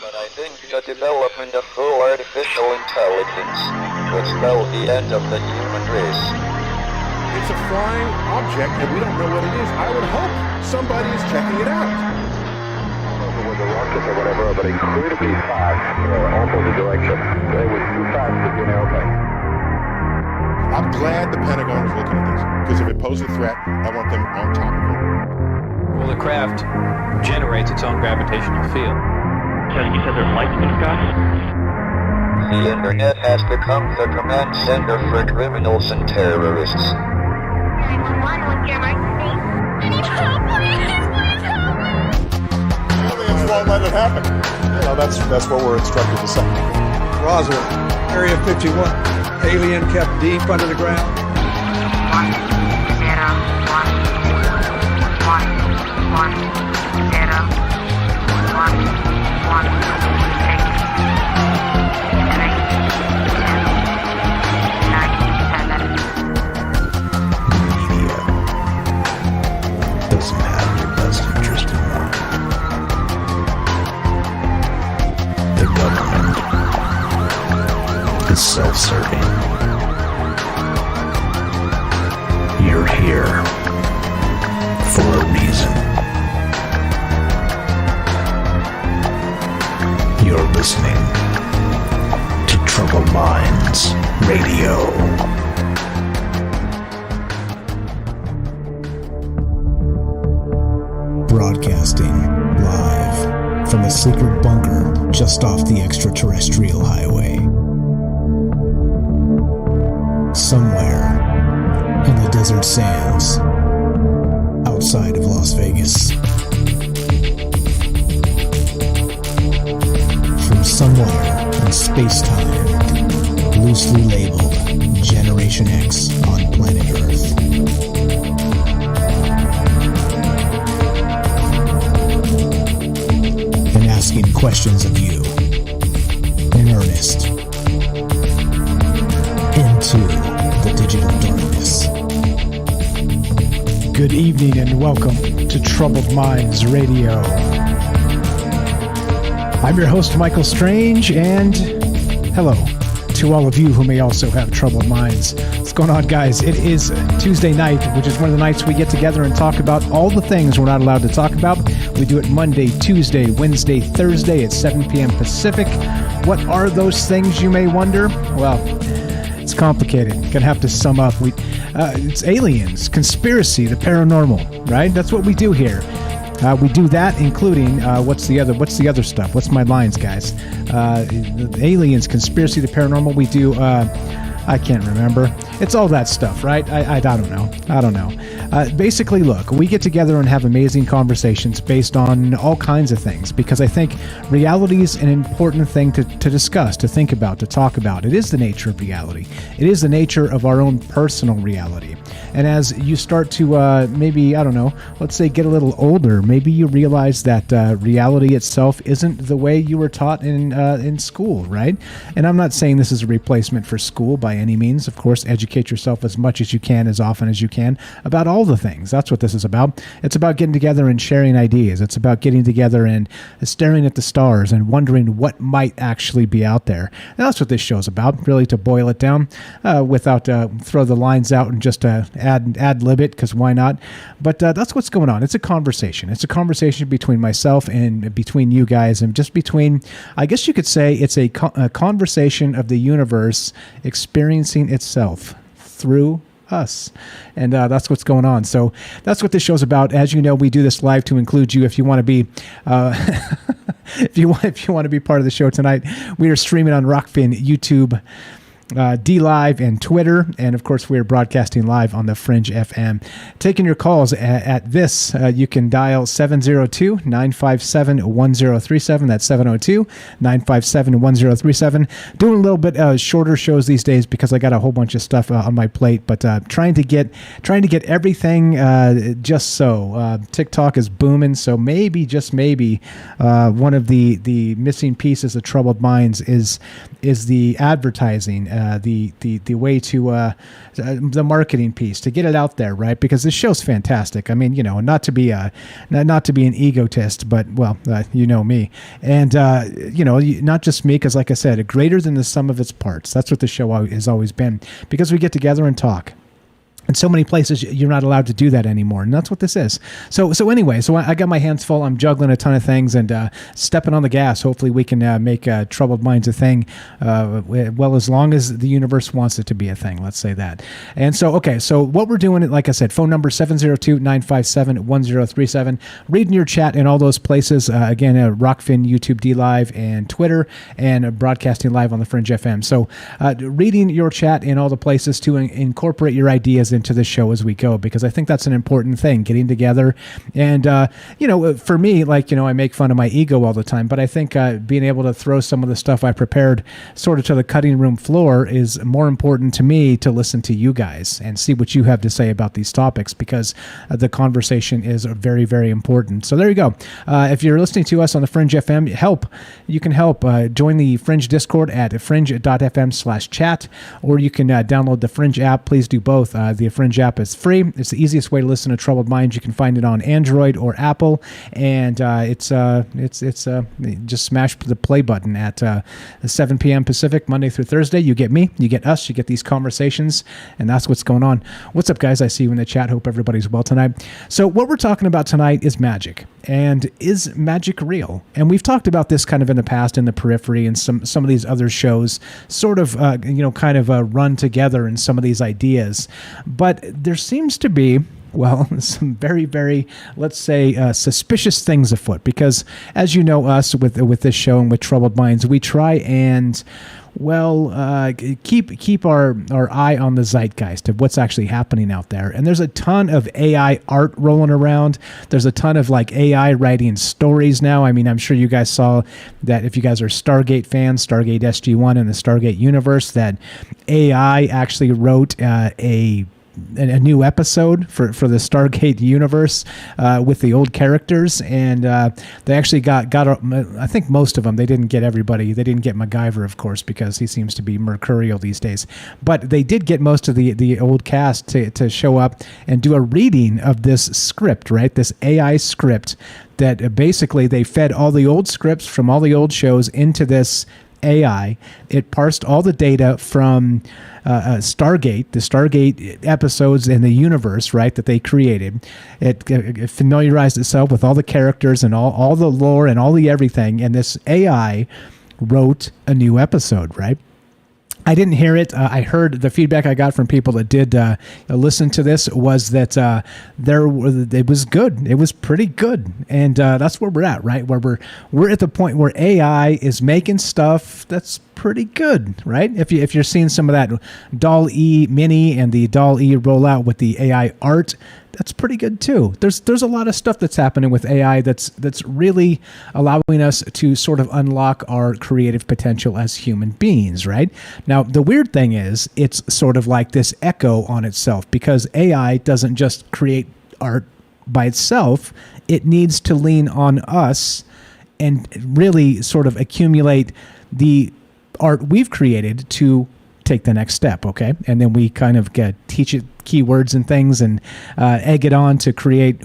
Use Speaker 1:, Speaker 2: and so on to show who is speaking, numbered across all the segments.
Speaker 1: But I think the development of full artificial intelligence would spell the end of the human race.
Speaker 2: It's a flying object, and we don't know what it is. I would hope somebody is checking it out.
Speaker 3: It was a rocket or whatever, but incredibly fast, opposite direction. It was too fast to be an airplane.
Speaker 2: I'm glad the Pentagon is looking at this, because if it poses a threat, I want them on top of it.
Speaker 4: Well, the craft generates its own gravitational field.
Speaker 5: So you said there's lights in the sky?
Speaker 1: The internet has become the command center for criminals and terrorists.
Speaker 6: 911, what's your emergency? I need help, please help me!
Speaker 2: Aliens won't let it happen. You know, that's what we're instructed to say.
Speaker 7: Roswell, Area 51. Alien kept deep under the ground.
Speaker 6: 1 0 1 1 1 0 1 1 6 3 2 9 7.
Speaker 8: Media doesn't have your best interest in mind. The government is self-serving. You're here for a reason. You're listening to Troubled Minds Radio. Broadcasting live from a secret bunker just off the extraterrestrial highway. Somewhere in the desert sands outside of Las Vegas. From somewhere in space-time, loosely labeled Generation X on planet Earth. And asking questions of you in earnest into the digital darkness.
Speaker 9: Good evening and welcome to Troubled Minds Radio. I'm your host, Michael Strange, and hello to all of you who may also have troubled minds. What's going on, guys? It is Tuesday night, which is one of the nights we get together and talk about all the things we're not allowed to talk about. We do it Monday, Tuesday, Wednesday, Thursday at 7 p.m. Pacific. What are those things, you may wonder? Well, it's complicated. Gonna have to sum up. It's aliens, conspiracy, the paranormal, right? That's what we do here. We do that, including what's the other stuff? What's my lines, guys? Aliens, conspiracy, the paranormal. We do. I can't remember. It's all that stuff, right? I don't know. Basically, look, we get together and have amazing conversations based on all kinds of things, because I think reality is an important thing to discuss, to think about, to talk about. It is the nature of reality. It is the nature of our own personal reality. And as you start to maybe, I don't know, let's say get a little older, maybe you realize that reality itself isn't the way you were taught in school, right? And I'm not saying this is a replacement for school by any means. Of course, educate yourself as much as you can, as often as you can, about all the things. That's what this is about. It's about getting together and sharing ideas. It's about getting together and staring at the stars and wondering what might actually be out there. And that's what this show's about, really, to boil it down without throw the lines out and just ad lib it, because why not? But that's what's going on. It's a conversation. It's a conversation between myself and between you guys, and just between, I guess you could say it's a conversation of the universe experiencing itself through us. And that's what's going on. So that's what this show's about. As you know, we do this live to include you. If you want to be if you want to be part of the show tonight, we are streaming on Rockfin, YouTube, D-Live, and Twitter. And of course, we are broadcasting live on the Fringe FM. Taking your calls at this, you can dial 702-957-1037. That's 702-957-1037. Doing a little bit shorter shows these days because I got a whole bunch of stuff on my plate, but trying to get everything just so. TikTok is booming, so maybe, just maybe, one of the missing pieces of Troubled Minds is the advertising the way to the marketing piece, to get it out there, right? Because this show's fantastic. I mean, not to be an egotist, but well, you know me, and not just me, because like I said, greater than the sum of its parts. That's what the show has always been, because we get together and talk. In so many places, you're not allowed to do that anymore, and that's what this is. So anyway, I got my hands full. I'm juggling a ton of things and stepping on the gas. Hopefully, we can make Troubled Minds a thing. Well, as long as the universe wants it to be a thing, let's say that. And so what we're doing, like I said, phone number 702-957-1037. Reading your chat in all those places. Again, Rockfin, YouTube D Live, and Twitter, and broadcasting live on the Fringe FM. So reading your chat in all the places to incorporate your ideas into the show as we go, because I think that's an important thing, getting together. And for me, I make fun of my ego all the time, but I think being able to throw some of the stuff I prepared sort of to the cutting room floor is more important to me, to listen to you guys and see what you have to say about these topics, because the conversation is very, very important. So there you go. If you're listening to us on the Fringe FM, you can help join the Fringe Discord at fringe.fm/chat, or you can download the Fringe app. Please do both. The Fringe app is free. It's the easiest way to listen to Troubled Minds. You can find it on Android or Apple, and it's just smash the play button at 7 p.m. Pacific, Monday through Thursday. You get me, you get us, you get these conversations, and that's what's going on. What's up, guys? I see you in the chat. Hope everybody's well tonight. So what we're talking about tonight is magic, and is magic real? And we've talked about this kind of in the past in the Periphery and some of these other shows, sort of run together in some of these ideas. But there seems to be, some very, very, let's say, suspicious things afoot. Because as you know us with this show and with Troubled Minds, we try and keep our eye on the zeitgeist of what's actually happening out there. And there's a ton of AI art rolling around. There's a ton of AI writing stories now. I mean, I'm sure you guys saw that if you guys are Stargate fans, Stargate SG-1 and the Stargate universe, that AI actually wrote a new episode for the Stargate universe with the old characters, and they actually got I think most of them. They didn't get everybody. They didn't get MacGyver, of course, because he seems to be mercurial these days. But they did get most of the old cast to show up and do a reading of this script, right? This AI script that basically they fed all the old scripts from all the old shows into this AI. It parsed all the data from the Stargate episodes in the universe, right, that they created. It familiarized itself with all the characters and all the lore and all the everything, and this AI wrote a new episode, right? I didn't hear it. I heard the feedback I got from people that did listen to this was that it was good. It was pretty good, and that's where we're at, right? Where we're at the point where AI is making stuff that's pretty good, right? If you're seeing some of that DALL-E Mini and the DALL-E rollout with the AI art, that's pretty good too. There's a lot of stuff that's happening with AI that's really allowing us to sort of unlock our creative potential as human beings, right? Now, the weird thing is it's sort of like this echo on itself, because AI doesn't just create art by itself. It needs to lean on us and really sort of accumulate the art we've created to take the next step, okay? And then we kind of teach it keywords and things and egg it on to create,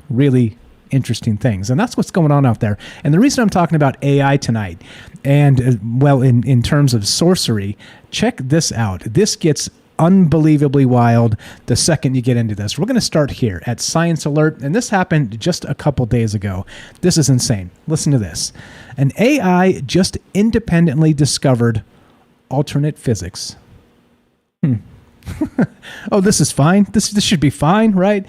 Speaker 9: really interesting things. And that's what's going on out there. And the reason I'm talking about AI tonight, and in terms of sorcery, check this out. This gets unbelievably wild the second you get into this. We're going to start here at Science Alert, and this happened just a couple days ago. This is insane. Listen to this. An AI just independently discovered alternate physics. Oh, this is fine. This should be fine, right?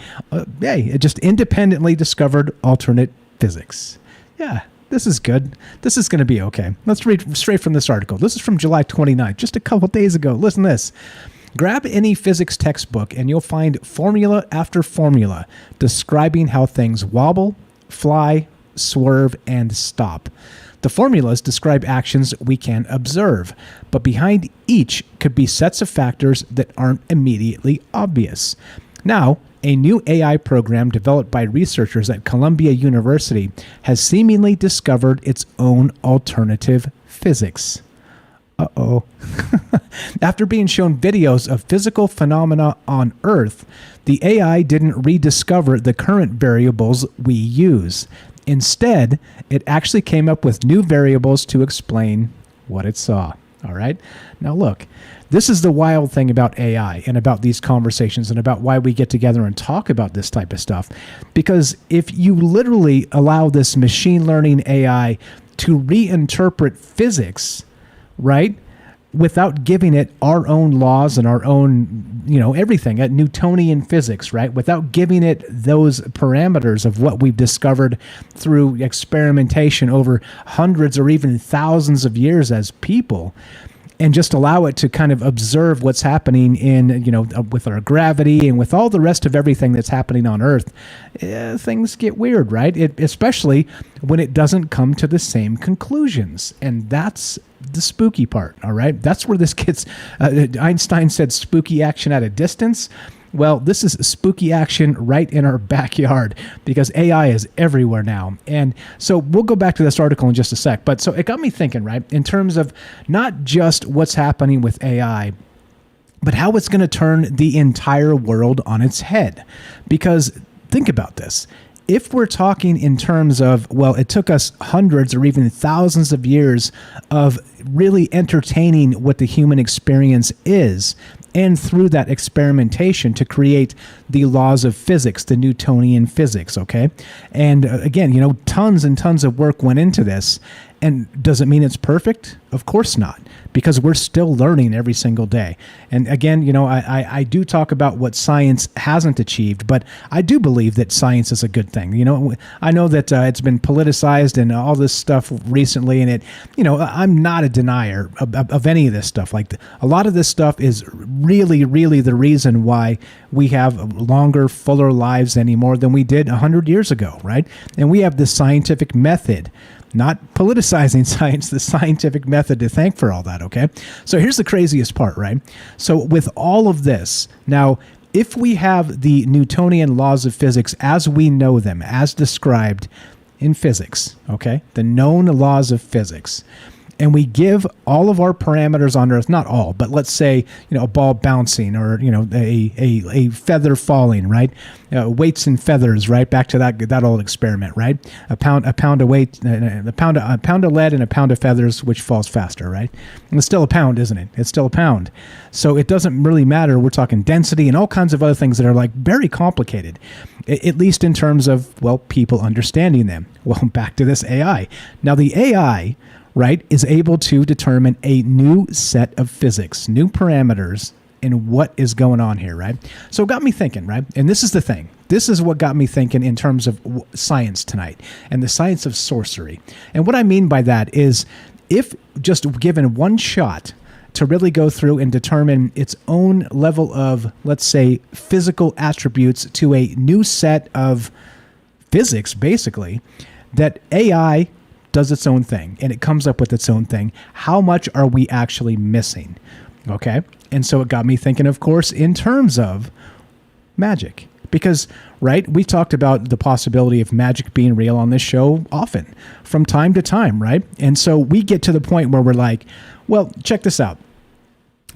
Speaker 9: Hey, it just independently discovered alternate physics. Yeah, this is good. This is going to be okay. Let's read straight from this article. This is from July 29th, just a couple days ago. Listen to this. Grab any physics textbook and you'll find formula after formula describing how things wobble, fly, swerve, and stop. The formulas describe actions we can observe, but behind each could be sets of factors that aren't immediately obvious. Now, a new AI program developed by researchers at Columbia University has seemingly discovered its own alternative physics. Uh-oh. After being shown videos of physical phenomena on Earth, the AI didn't rediscover the current variables we use. Instead, it actually came up with new variables to explain what it saw. All right? Now look, this is the wild thing about AI and about these conversations and about why we get together and talk about this type of stuff. Because if you literally allow this machine learning AI to reinterpret physics, right, without giving it our own laws and our own, everything at Newtonian physics, right, without giving it those parameters of what we've discovered through experimentation over hundreds or even thousands of years as people, and just allow it to kind of observe what's happening in, with our gravity and with all the rest of everything that's happening on Earth, things get weird, right? Especially when it doesn't come to the same conclusions. And that's the spooky part, all right? That's where this gets, Einstein said spooky action at a distance. Well, this is spooky action right in our backyard because AI is everywhere now. And so we'll go back to this article in just a sec. But so it got me thinking, right, in terms of not just what's happening with AI, but how it's going to turn the entire world on its head. Because think about this. If we're talking in terms of, well, it took us hundreds or even thousands of years of really entertaining what the human experience is, and through that experimentation to create the laws of physics, the Newtonian physics, okay? And again, tons and tons of work went into this. And does it mean it's perfect? Of course not, because we're still learning every single day. And again, I do talk about what science hasn't achieved, but I do believe that science is a good thing. I know that it's been politicized and all this stuff recently, and I'm not a denier of any of this stuff. Like a lot of this stuff is really, really the reason why we have longer, fuller lives anymore than we did 100 years ago, right? And we have this scientific method. Not politicizing science, the scientific method to thank for all that, okay? So here's the craziest part, right? So with all of this, now, if we have the Newtonian laws of physics as we know them, as described in physics, okay? The known laws of physics, and we give all of our parameters on Earth, not all, but let's say, a ball bouncing or, a feather falling, right? Weights and feathers, right? Back to that old experiment, right? A pound of weight, a pound of lead and a pound of feathers, which falls faster, right? And it's still a pound, isn't it? It's still a pound. So it doesn't really matter. We're talking density and all kinds of other things that are like very complicated, at least in terms of, well, people understanding them. Well, back to this AI. Now the AI, right, is able to determine a new set of physics, new parameters in what is going on here, right? So it got me thinking, right? And this is the thing. This is what got me thinking in terms of science tonight and the science of sorcery. And what I mean by that is if just given one shot to really go through and determine its own level of, let's say, physical attributes to a new set of physics, basically, that AI does its own thing and it comes up with its own thing. How much are we actually missing? Okay. And so it got me thinking, of course, in terms of magic, because, right, we talked about the possibility of magic being real on this show often from time to time, right? And so we get to the point where we're like, well, check this out.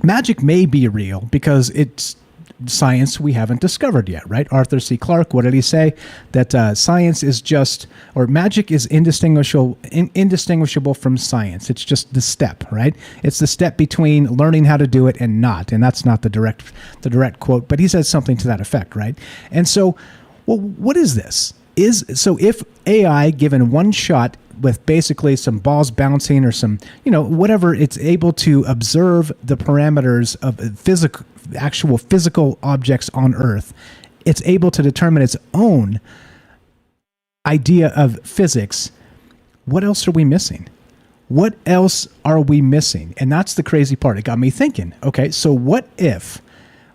Speaker 9: Magic may be real because it's science we haven't discovered yet, right? Arthur C. Clarke, what did he say? That science is just, or magic is indistinguishable from science. It's just the step, right? It's the step between learning how to do it and not. And that's not the direct quote, but he said something to that effect, right? And so, well, what is this? So if AI, given one shot with basically some balls bouncing or some, whatever, it's able to observe the parameters of actual physical objects on Earth, it's able to determine its own idea of physics. What else are we missing? What else are we missing? And that's the crazy part. It got me thinking, okay, so what if,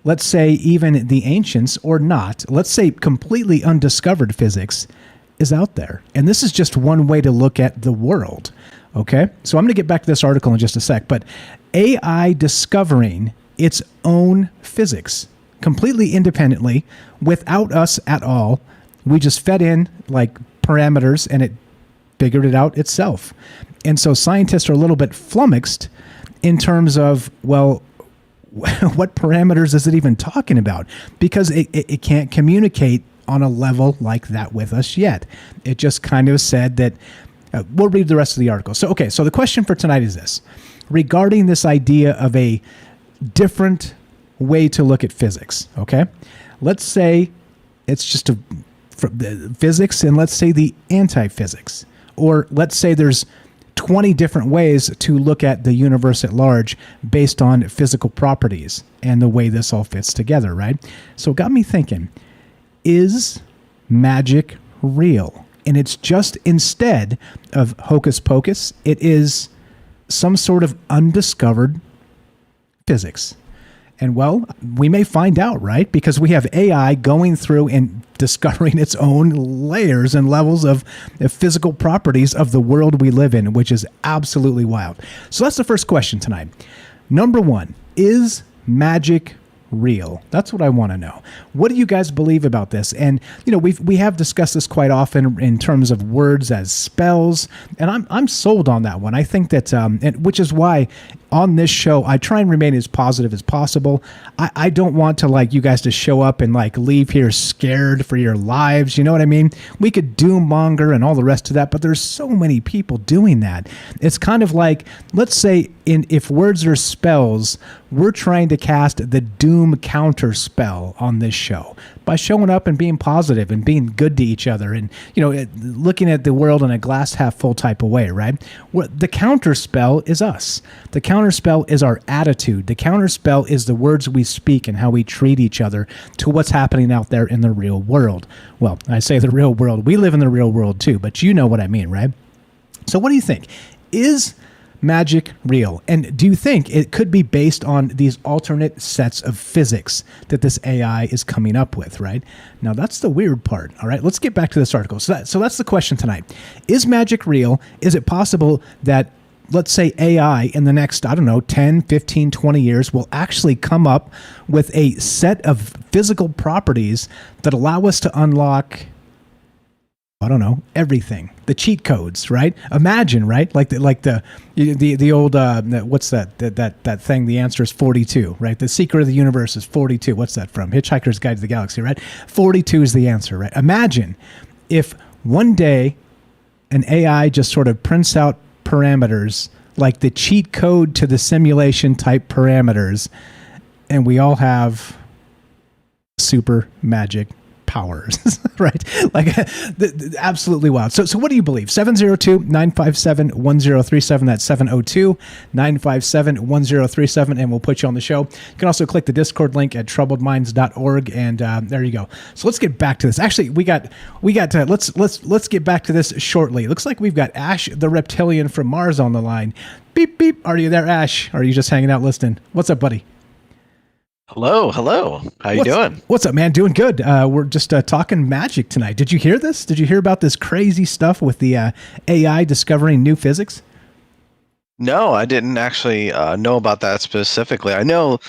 Speaker 9: let's say even the ancients or not, let's say completely undiscovered physics is out there. And this is just one way to look at the world. Okay. So I'm going to get back to this article in just a sec, but AI discovering its own physics completely independently without us at all. We just fed in like parameters and it figured it out itself. And so scientists are a little bit flummoxed in terms of, well, what parameters is it even talking about? Because it can't communicate on a level like that with us yet. It just kind of said that, we'll read the rest of the article. So, okay, so the question for tonight is this. Regarding this idea of a different way to look at physics, okay? Let's say it's just the physics, and let's say the anti-physics. Or let's say there's 20 different ways to look at the universe at large based on physical properties and the way this all fits together, right? So it got me thinking, is magic real? And it's just, instead of hocus pocus, it is some sort of undiscovered physics. And well, we may find out, right? Because we have AI going through and discovering its own layers and levels of physical properties of the world we live in, which is absolutely wild. So that's the first question tonight. Number one, is magic real? That's what I want to know. What do you guys believe about this? And we have discussed this quite often in terms of words as spells, and I'm sold on that one. I think that, and which is why on this show I try and remain as positive as possible. I don't want to you guys to show up and leave here scared for your lives. You know what I mean? We could doom monger and all the rest of that, but there's so many people doing that. It's kind of like, let's say if words are spells, we're trying to cast the doom counter spell on this show by showing up and being positive and being good to each other and, looking at the world in a glass half full type of way, right? The counter spell is us. The counter spell is our attitude. The counter spell is the words we speak and how we treat each other to what's happening out there in the real world. Well, I say the real world. We live in the real world too, but you know what I mean, right? So what do you think? Is magic real? And do you think it could be based on these alternate sets of physics that this AI is coming up with, right? Now, that's the weird part, all right? Let's get back to this article. So that's the question tonight. Is magic real? Is it possible that, let's say, AI in the next, 10, 15, 20 years will actually come up with a set of physical properties that allow us to unlock, everything. The cheat codes, right? Imagine, right? Like the old what's that thing? The answer is 42, right? The secret of the universe is 42. What's that from? Hitchhiker's Guide to the Galaxy, right? 42 is the answer, right? Imagine if one day an AI just sort of prints out parameters like the cheat code to the simulation type parameters, and we all have super magic powers, right? Absolutely wild. So what do you believe? 702-957-1037. That's 702-957-1037, and we'll put you on the show. You can also click the Discord link at troubledminds.org, and there you go. So let's get back to this. Actually, we got to, let's get back to this shortly. It looks like we've got Ash the Reptilian from Mars on the line. Beep, beep. Are you there, Ash? Or are you just hanging out listening? What's up, buddy?
Speaker 10: Hello. How you doing?
Speaker 9: What's up, man? Doing good. We're just talking magic tonight. Did you hear this? Did you hear about this crazy stuff with the AI discovering new physics?
Speaker 10: No, I didn't actually know about that specifically. I know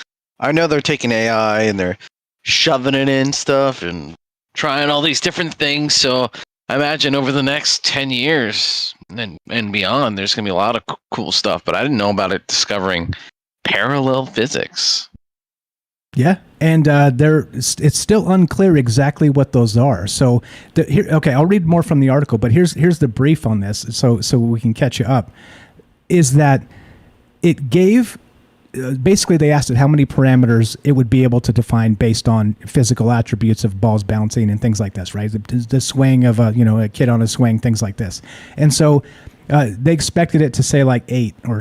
Speaker 10: they're taking AI and they're shoving it in stuff and trying all these different things. So I imagine over the next 10 years and beyond, there's going to be a lot of cool stuff. But I didn't know about it discovering parallel physics.
Speaker 9: Yeah, and it's still unclear exactly what those are. So, I'll read more from the article, but here's the brief on this, so we can catch you up. Is that it gave basically they asked it how many parameters it would be able to define based on physical attributes of balls bouncing and things like this, right? The swing of a kid on a swing, things like this, and so. They expected it to say 8 or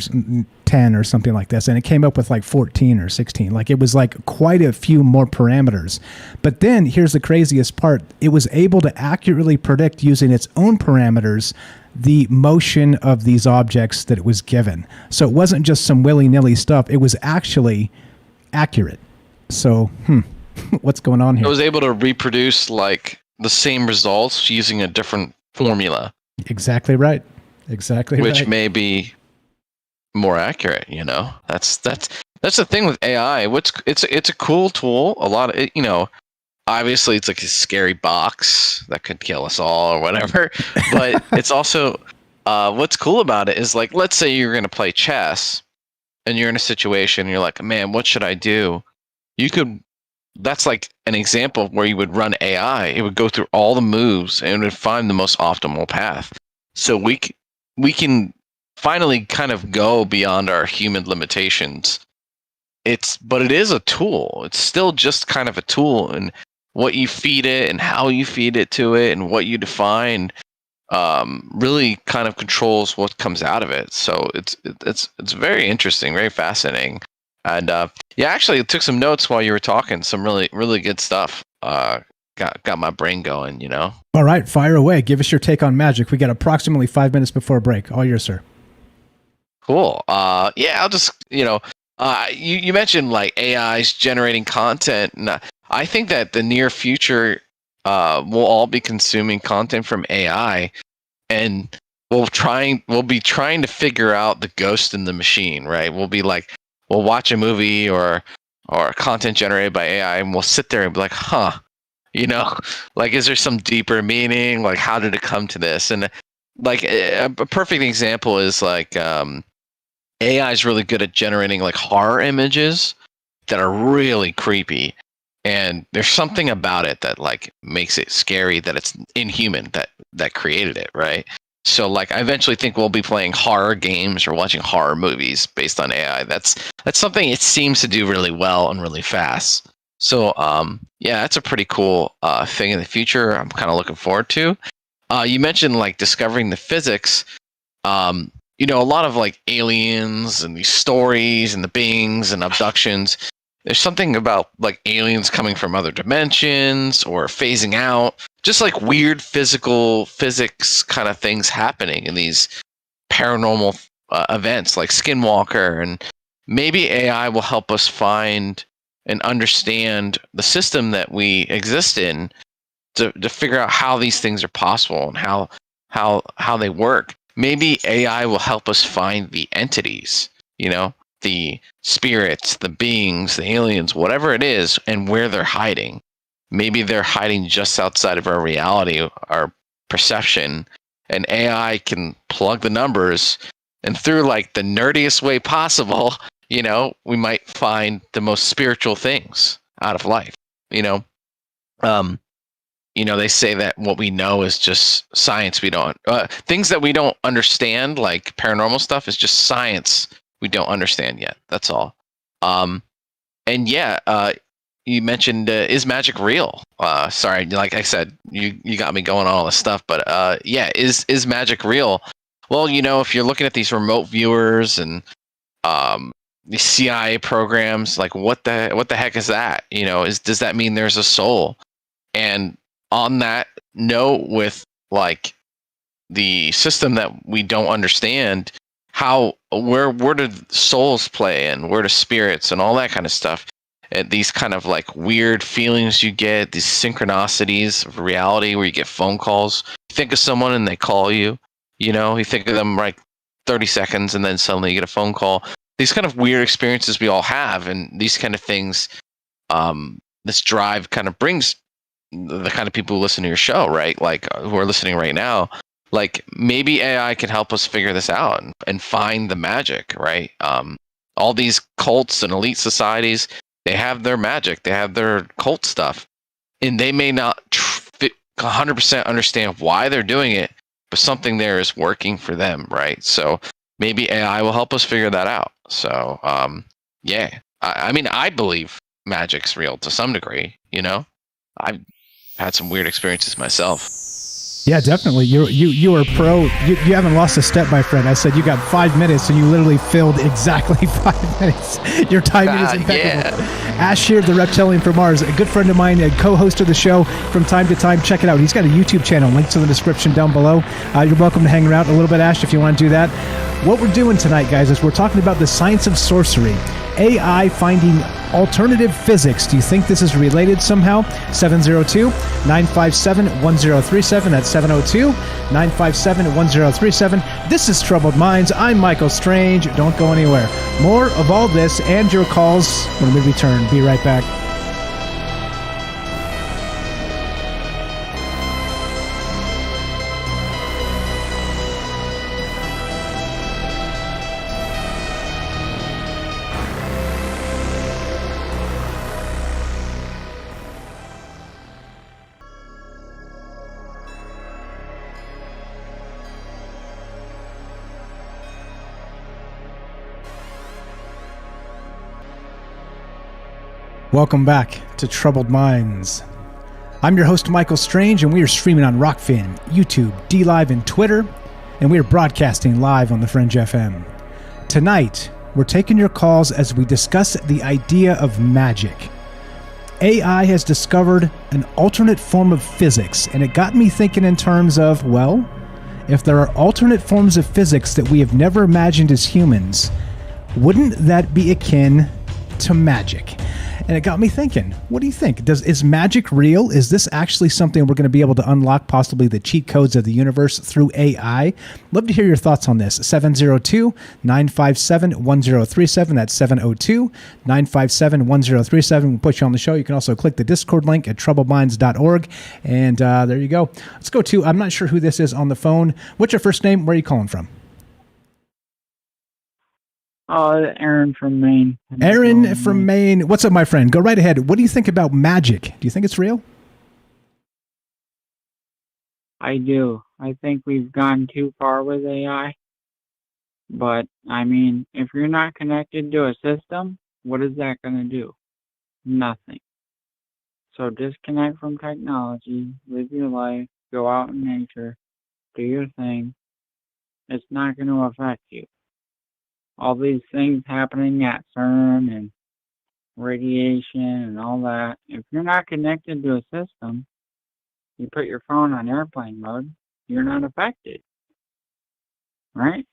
Speaker 9: 10 or something like this, and it came up with 14 or 16. It was quite a few more parameters. But then here's the craziest part. It was able to accurately predict using its own parameters the motion of these objects that it was given. So it wasn't just some willy-nilly stuff. It was actually accurate. So, what's going on here?
Speaker 10: It was able to reproduce the same results using a different formula.
Speaker 9: Exactly right.
Speaker 10: Which may be more accurate, That's the thing with AI. It's a cool tool. A lot of it, obviously it's a scary box that could kill us all or whatever. But it's also what's cool about it is let's say you're going to play chess and you're in a situation and you're like, man, what should I do? That's like an example of where you would run AI. It would go through all the moves and it would find the most optimal path. So we can finally kind of go beyond our human limitations. But it is a tool. It's still just kind of a tool, and what you feed it and how you feed it to it and what you define really kind of controls what comes out of it. So it's very interesting, very fascinating. And actually I took some notes while you were talking. Some really, really good stuff. Got my brain going, you know.
Speaker 9: All right, fire away. Give us your take on magic. We got approximately 5 minutes before break. All yours, sir.
Speaker 10: Cool. I'll just, you mentioned like AIs generating content, and I think that the near future we'll all be consuming content from AI, and we'll be trying to figure out the ghost in the machine, right? We'll watch a movie or content generated by AI, and we'll sit there and be like, huh, like, is there some deeper meaning? Like, how did it come to this? And like a perfect example is like AI is really good at generating like horror images that are really creepy. And there's something about it that like makes it scary, that it's inhuman that created it, right? So like I eventually think we'll be playing horror games or watching horror movies based on AI. That's something it seems to do really well and really fast. So that's a pretty cool thing in the future. I'm kind of looking forward to. You mentioned like discovering the physics. A lot of like aliens and these stories and the beings and abductions. There's something about like aliens coming from other dimensions or phasing out, just like weird physics kind of things happening in these paranormal events like Skinwalker. And maybe AI will help us find and understand the system that we exist in to figure out how these things are possible and how they work. Maybe AI will help us find the entities, the spirits, the beings, the aliens, whatever it is, and where they're hiding. Maybe they're hiding just outside of our reality, our perception, and AI can plug the numbers, and through like the nerdiest way possible, we might find the most spiritual things out of life. They say that what we know is just science. We don't things that we don't understand, like paranormal stuff, is just science we don't understand yet. That's all. You mentioned is magic real? Sorry, like I said, you got me going on all this stuff, but is magic real? Well, if you're looking at these remote viewers and the CIA programs, like what the heck is that? Does that mean there's a soul? And on that note, with like the system that we don't understand, where do souls play and where do spirits and all that kind of stuff? And these kind of like weird feelings you get, these synchronicities of reality where you get phone calls. You think of someone and they call you. You think of them like 30 seconds and then suddenly you get a phone call. These kind of weird experiences we all have, and these kind of things, this drive kind of brings the kind of people who listen to your show, right? Like who are listening right now. Like maybe AI can help us figure this out and find the magic, right? All these cults and elite societies, they have their magic, they have their cult stuff, and they may not 100% understand why they're doing it, but something there is working for them, right? So maybe AI will help us figure that out. So I mean, I believe magic's real to some degree. I've had some weird experiences myself.
Speaker 9: Yeah, definitely. You are pro. You haven't lost a step, my friend. I said you got 5 minutes, and you literally filled exactly 5 minutes. Your timing is impeccable.
Speaker 10: Yeah.
Speaker 9: Ash here, the Reptilian from Mars, a good friend of mine, a co-host of the show from time to time. Check it out. He's got a YouTube channel. Links in the description down below. You're welcome to hang around a little bit, Ash, if you want to do that. What we're doing tonight, guys, is we're talking about the science of sorcery. AI finding alternative physics. Do you think this is related somehow? 702-957-1037. That's 702-957-1037. This is Troubled Minds. I'm Michael Strange. Don't go anywhere. More of all this and your calls when we return. Be right back. Welcome back to Troubled Minds. I'm your host, Michael Strange, and we are streaming on Rockfin, YouTube, DLive, and Twitter, and we are broadcasting live on the Fringe FM. Tonight, we're taking your calls as we discuss the idea of magic. AI has discovered an alternate form of physics, and it got me thinking in terms of, well, if there are alternate forms of physics that we have never imagined as humans, wouldn't that be akin to magic? And it got me thinking, what do you think? Is magic real? Is this actually something we're going to be able to unlock, possibly the cheat codes of the universe through AI? Love to hear your thoughts on this. 702-957-1037. That's 702-957-1037. We'll put you on the show. You can also click the Discord link at troubledminds.org. And there you go. Let's go to, I'm not sure who this is on the phone. What's your first name? Where are you calling from?
Speaker 11: Aaron from Maine.
Speaker 9: Aaron from Maine. What's up, my friend? Go right ahead. What do you think about magic? Do you think it's real?
Speaker 11: I do. I think we've gone too far with AI. But, I mean, if you're not connected to a system, what is that going to do? Nothing. So disconnect from technology, live your life, go out in nature, do your thing. It's not going to affect you. All these things happening at CERN and radiation and all that, if you're not connected to a system, you put your phone on airplane mode, you're not affected. Right?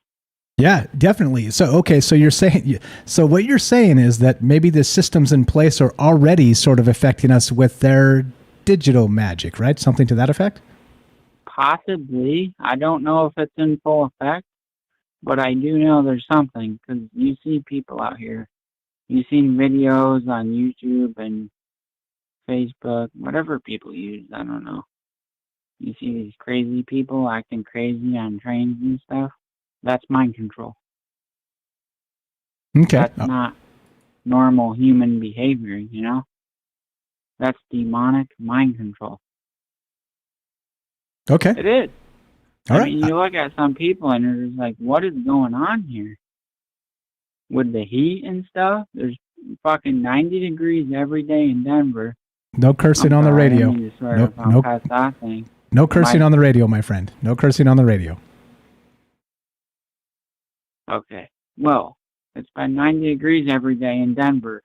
Speaker 9: Yeah, definitely. So, okay, so what you're saying is that maybe the systems in place are already sort of affecting us with their digital magic, right? Something to that effect?
Speaker 11: Possibly. I don't know if it's in full effect. But I do know there's something, because you see people out here. You've seen videos on YouTube and Facebook, whatever people use, I don't know. You see these crazy people acting crazy on trains and stuff. That's mind control.
Speaker 9: Okay.
Speaker 11: That's not normal human behavior, you know? That's demonic mind control.
Speaker 9: Okay.
Speaker 11: It is.
Speaker 9: All right.
Speaker 11: I mean, you look at some people and you're just like, what is going on here? With the heat and stuff, there's fucking 90 degrees every day in Denver.
Speaker 9: No cursing on the radio. No cursing on the radio, my friend. No cursing on the radio.
Speaker 11: Okay. Well, it's been 90 degrees every day in Denver.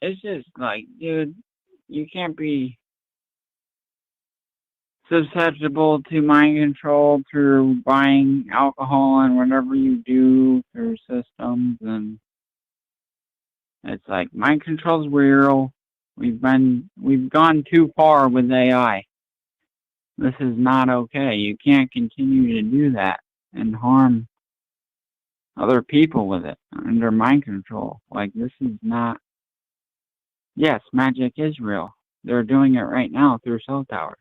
Speaker 11: It's just like, dude, you can't be susceptible to mind control through buying alcohol and whatever you do through systems, and it's like mind control's real. We've gone too far with AI. This is not okay. You can't continue to do that and harm other people with it under mind control. Like, this is not. Yes, magic is real. They're doing it right now through cell towers.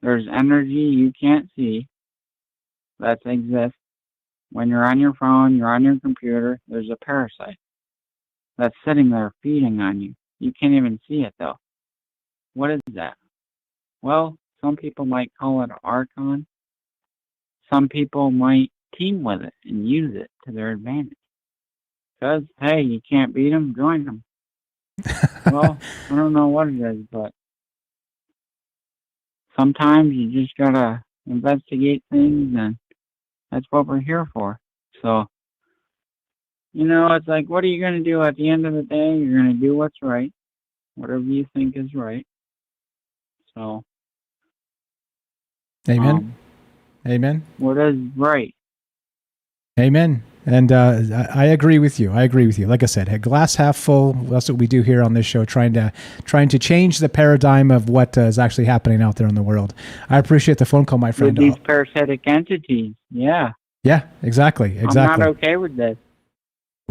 Speaker 11: There's energy you can't see that exists. When you're on your phone, you're on your computer, there's a parasite that's sitting there feeding on you. You can't even see it, though. What is that? Well, some people might call it an archon. Some people might team with it and use it to their advantage. Because, hey, you can't beat them, join them. Well, I don't know what it is, but sometimes you just gotta investigate things, and that's what we're here for. So, you know, it's like, what are you gonna do at the end of the day? You're gonna do what's right, whatever you think is right. So,
Speaker 9: amen. Amen.
Speaker 11: What is right?
Speaker 9: Amen. And I agree with you. Like I said, a glass half full. That's what we do here on this show, trying to change the paradigm of what is actually happening out there in the world. I appreciate the phone call, my friend.
Speaker 11: With these parasitic entities, yeah.
Speaker 9: Yeah, exactly.
Speaker 11: I'm not okay with this.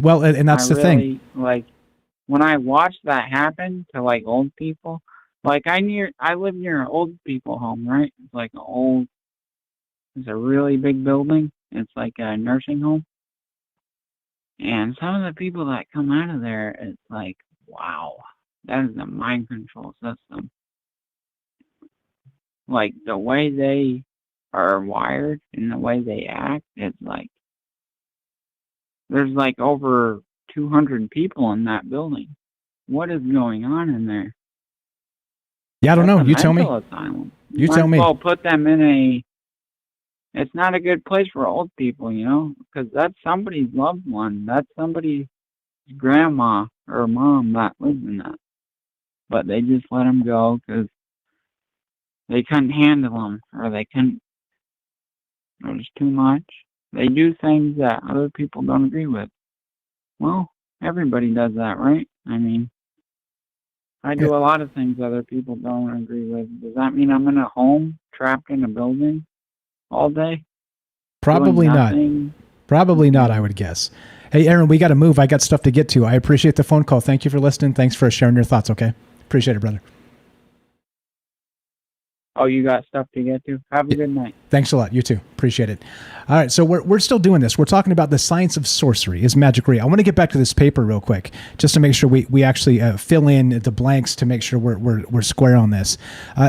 Speaker 9: Well, and that's the thing.
Speaker 11: Like, when I watch that happen to like old people, like I live near an old people home, right? It's like it's a really big building. It's like a nursing home. And some of the people that come out of there, it's like, wow, that is a mind control system. Like, the way they are wired and the way they act, it's like There's like over 200 people in that building. What is going on in there?
Speaker 9: Yeah, I don't know.
Speaker 11: That's a
Speaker 9: You tell me.
Speaker 11: mental asylum.
Speaker 9: You
Speaker 11: Might
Speaker 9: tell
Speaker 11: as
Speaker 9: me.
Speaker 11: well put them in a. It's not a good place for old people, you know, because that's somebody's loved one. That's somebody's grandma or mom that lives in that. But they just let them go because they couldn't handle them, or they couldn't. It was too much. They do things that other people don't agree with. Well, everybody does that, right? I mean, I do a lot of things other people don't agree with. Does that mean I'm in a home, trapped in a building all day?
Speaker 9: Probably not. Probably not, I would guess. Hey, Aaron, we got to move. I got stuff to get to. I appreciate the phone call. Thank you for listening. Thanks for sharing your thoughts, okay? Appreciate it, brother.
Speaker 11: Oh, you got stuff to get to? Have a good night.
Speaker 9: Thanks a lot. You too. Appreciate it. All right, so we're still doing this. We're talking about the science of sorcery. Is magic real? I want to get back to this paper real quick, just to make sure we actually fill in the blanks to make sure we're square on this.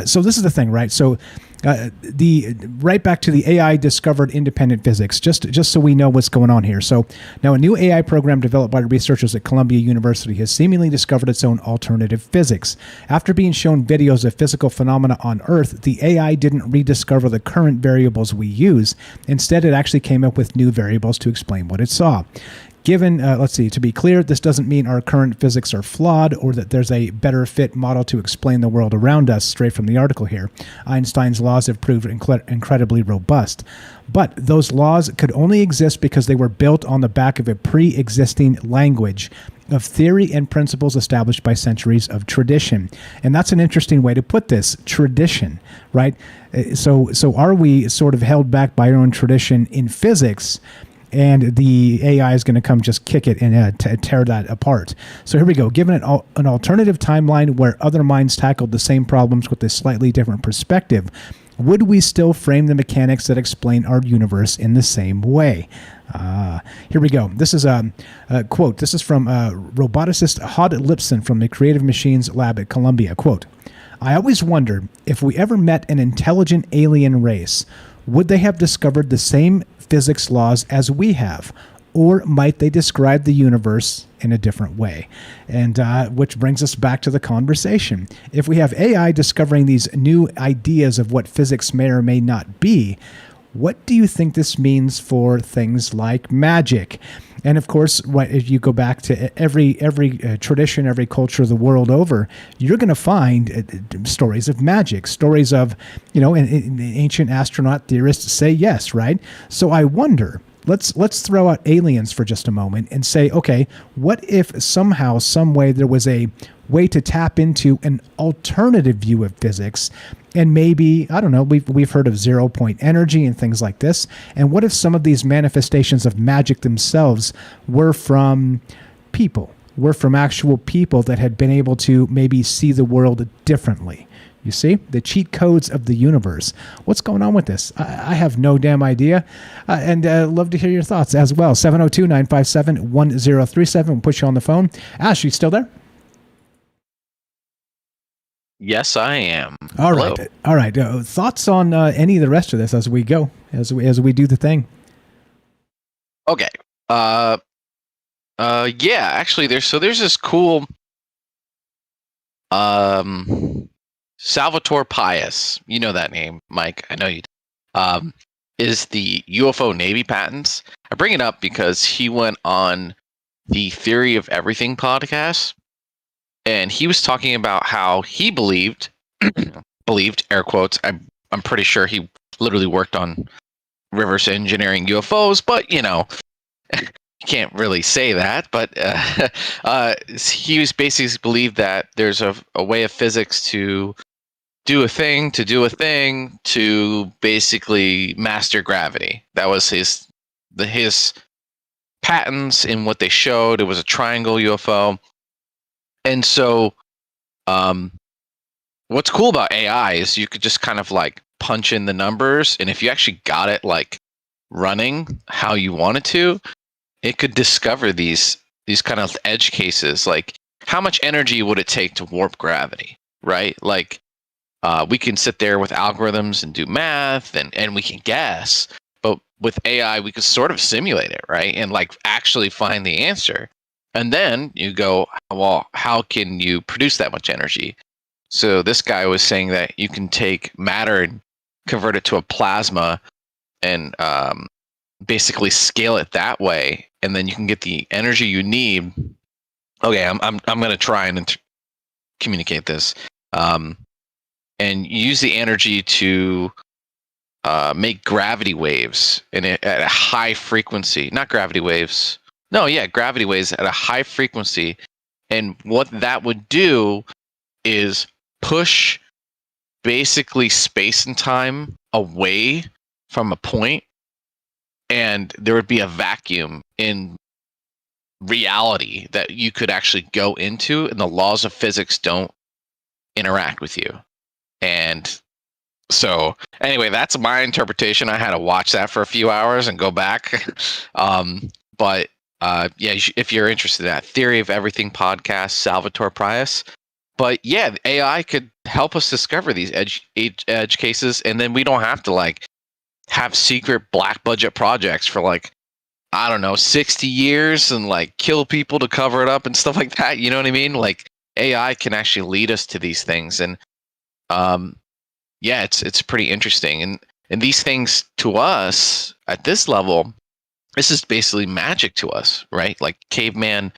Speaker 9: So this is the thing, right? So right back to the AI discovered independent physics, just so we know what's going on here. So now a new AI program developed by researchers at Columbia University has seemingly discovered its own alternative physics. After being shown videos of physical phenomena on Earth, the AI didn't rediscover the current variables we use. Instead, it actually came up with new variables to explain what it saw. Given, to be clear, this doesn't mean our current physics are flawed or that there's a better fit model to explain the world around us, straight from the article here. Einstein's laws have proved incredibly robust. But those laws could only exist because they were built on the back of a pre-existing language of theory and principles established by centuries of tradition. And that's an interesting way to put this, tradition, right? So are we sort of held back by our own tradition in physics, and the AI is going to come just kick it and tear that apart? So here we go. Given an alternative timeline where other minds tackled the same problems with a slightly different perspective, would we still frame the mechanics that explain our universe in the same way? Here we go. This is a quote. This is from roboticist Hod Lipson from the Creative Machines Lab at Columbia. Quote, "I always wondered if we ever met an intelligent alien race, would they have discovered the same physics laws as we have? Or might they describe the universe in a different way?" And which brings us back to the conversation. If we have AI discovering these new ideas of what physics may or may not be, what do you think this means for things like magic? And of course, if you go back to every tradition, every culture the world over, you're going to find stories of magic, stories of, and ancient astronaut theorists say yes, right? So I wonder, let's throw out aliens for just a moment and say, okay, what if somehow, some way there was a way to tap into an alternative view of physics? And maybe, I don't know, we've heard of 0-point energy and things like this. And what if some of these manifestations of magic themselves were from people, were from actual people that had been able to maybe see the world differently? You see, the cheat codes of the universe. What's going on with this? I have no damn idea. And love to hear your thoughts as well. 702-957-1037. We'll put you on the phone. Ash, you still there?
Speaker 10: Yes, I am.
Speaker 9: All
Speaker 10: Hello.
Speaker 9: right. All right. Thoughts on any of the rest of this as we go, as we do the thing?
Speaker 10: Okay. Yeah, actually there's this cool Salvatore Pais, you know that name, Mike. I know you do. Is the Ufo Navy Patents. I bring it up because he went on the Theory of Everything podcast, and he was talking about how he believed, air quotes, I'm pretty sure he literally worked on reverse engineering UFOs, but you can't really say that. But he was basically believed that there's a way of physics to do a thing, to basically master gravity. That was his patents in what they showed. It was a triangle UFO. And so what's cool about AI is you could just kind of like punch in the numbers, and if you actually got it like running how you want it to, it could discover these kind of edge cases, like how much energy would it take to warp gravity, right? Like we can sit there with algorithms and do math, and we can guess, but with AI, we could sort of simulate it, right? And like actually find the answer. And then you go, well, how can you produce that much energy? So this guy was saying that you can take matter and convert it to a plasma and basically scale it that way, and then you can get the energy you need. Okay, I'm going to try and communicate this, and use the energy to make gravity waves at a high frequency. Not gravity waves. No, yeah, gravity waves at a high frequency. And what that would do is push basically space and time away from a point, and there would be a vacuum in reality that you could actually go into, and the laws of physics don't interact with you. And so anyway, that's my interpretation. I had to watch that for a few hours and go back. But yeah, if you're interested in that Theory of Everything podcast, Salvatore Prius. But yeah, AI could help us discover these edge cases, and then we don't have to like have secret black budget projects for like, I don't know, 60 years and like kill people to cover it up and stuff like that. You know what I mean? Like AI can actually lead us to these things. And yeah, it's pretty interesting. And these things to us at this level, this is basically magic to us, right? Like caveman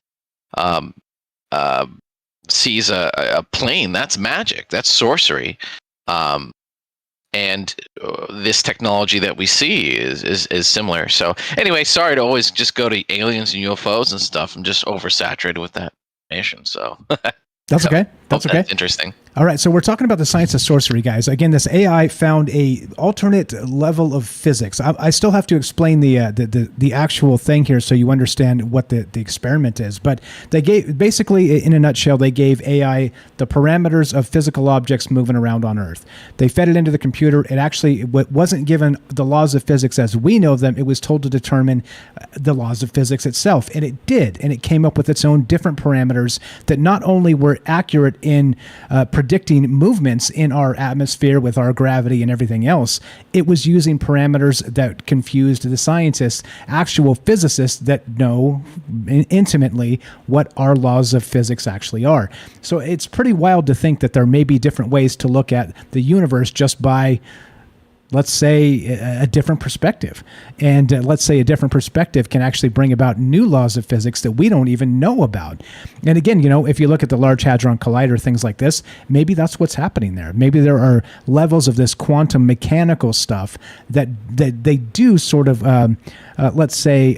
Speaker 10: sees a plane, that's magic, that's sorcery. And this technology that we see is similar. So anyway, sorry to always just go to aliens and UFOs and stuff. I'm just oversaturated with that information. So
Speaker 9: that's okay. That's okay.
Speaker 10: That's interesting.
Speaker 9: All right, so we're talking about the science of sorcery, guys. Again, this AI found a alternate level of physics. I still have to explain the actual thing here so you understand what the experiment is. But they gave, basically, in a nutshell, they gave AI the parameters of physical objects moving around on Earth. They fed it into the computer. It actually wasn't given the laws of physics as we know them. It was told to determine the laws of physics itself, and it did. And it came up with its own different parameters that not only were accurate in predicting movements in our atmosphere with our gravity and everything else, it was using parameters that confused the scientists, actual physicists that know intimately what our laws of physics actually are. So it's pretty wild to think that there may be different ways to look at the universe just by, let's say, a different perspective. And let's say a different perspective can actually bring about new laws of physics that we don't even know about. And again, you know, if you look at the Large Hadron Collider, things like this, maybe that's what's happening there. Maybe there are levels of this quantum mechanical stuff that they do sort of, let's say,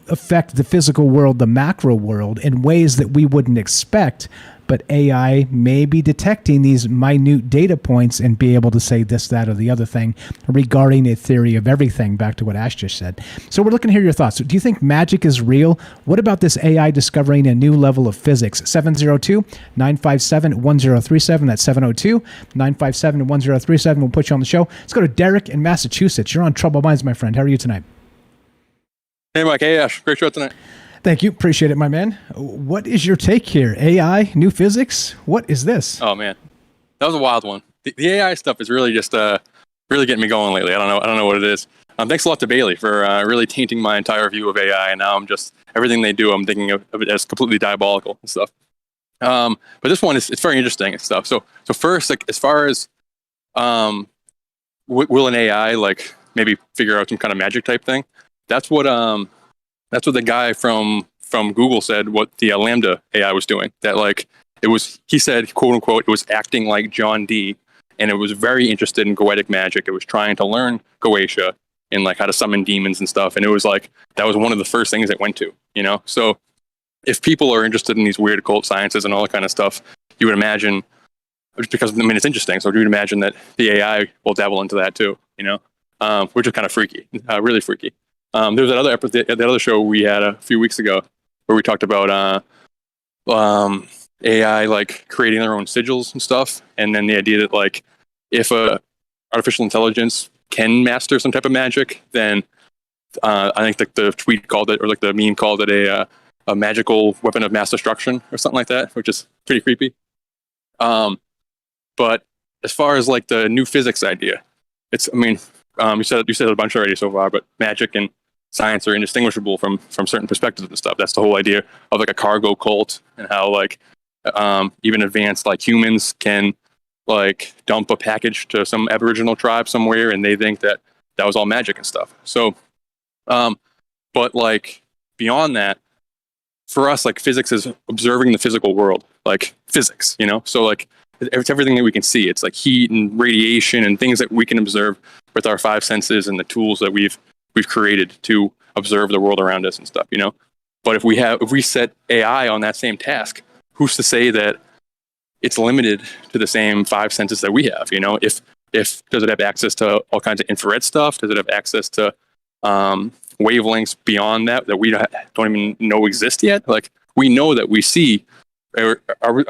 Speaker 9: affect the physical world, the macro world, in ways that we wouldn't expect. But AI may be detecting these minute data points and be able to say this, that, or the other thing regarding a theory of everything, back to what Ash just said. So we're looking to hear your thoughts. Do you think magic is real? What about this AI discovering a new level of physics? 702-957-1037. That's 702-957-1037. We'll put you on the show. Let's go to Derek in Massachusetts. You're on Troubled Minds, my friend. How are you tonight?
Speaker 12: Hey, Mike. Hey, Ash. Great show tonight.
Speaker 9: Thank you. Appreciate it, my man. What is your take here? AI, new physics? What is this?
Speaker 12: Oh, man. That was a wild one. The AI stuff is really just really getting me going lately. I don't know what it is. Thanks a lot to Bailey for really tainting my entire view of AI. And now I'm just, everything they do, I'm thinking of it as completely diabolical and stuff. But this one it's very interesting and stuff. So first, like, as far as will an AI like maybe figure out some kind of magic type thing? That's what the guy from Google said what the Lambda AI was doing. That like he said, quote unquote, it was acting like John Dee, and it was very interested in Goetic magic. It was trying to learn Goetia and like how to summon demons and stuff. And it was like that was one of the first things it went to, you know. So if people are interested in these weird occult sciences and all that kind of stuff, you would imagine, just because I mean it's interesting, so you would imagine that the AI will dabble into that too, you know, which is kind of freaky, really freaky. There was that other show we had a few weeks ago where we talked about AI like creating their own sigils and stuff, and then the idea that like if a artificial intelligence can master some type of magic, then I think like the tweet called it, or like the meme called it a magical weapon of mass destruction or something like that, which is pretty creepy. But as far as like the new physics idea, you said a bunch already so far, but magic and science are indistinguishable from certain perspectives and stuff. That's the whole idea of like a cargo cult, and how like even advanced like humans can like dump a package to some Aboriginal tribe somewhere, and they think that was all magic and stuff. So, but like beyond that, for us, like physics is observing the physical world, like physics, you know? So like it's everything that we can see. It's like heat and radiation and things that we can observe with our five senses and the tools that we've created to observe the world around us and stuff, you know? But if we set AI on that same task, who's to say that it's limited to the same five senses that we have, you know? If does it have access to all kinds of infrared stuff? Does it have access to wavelengths beyond that we don't even know exist yet? Like, we know that we see our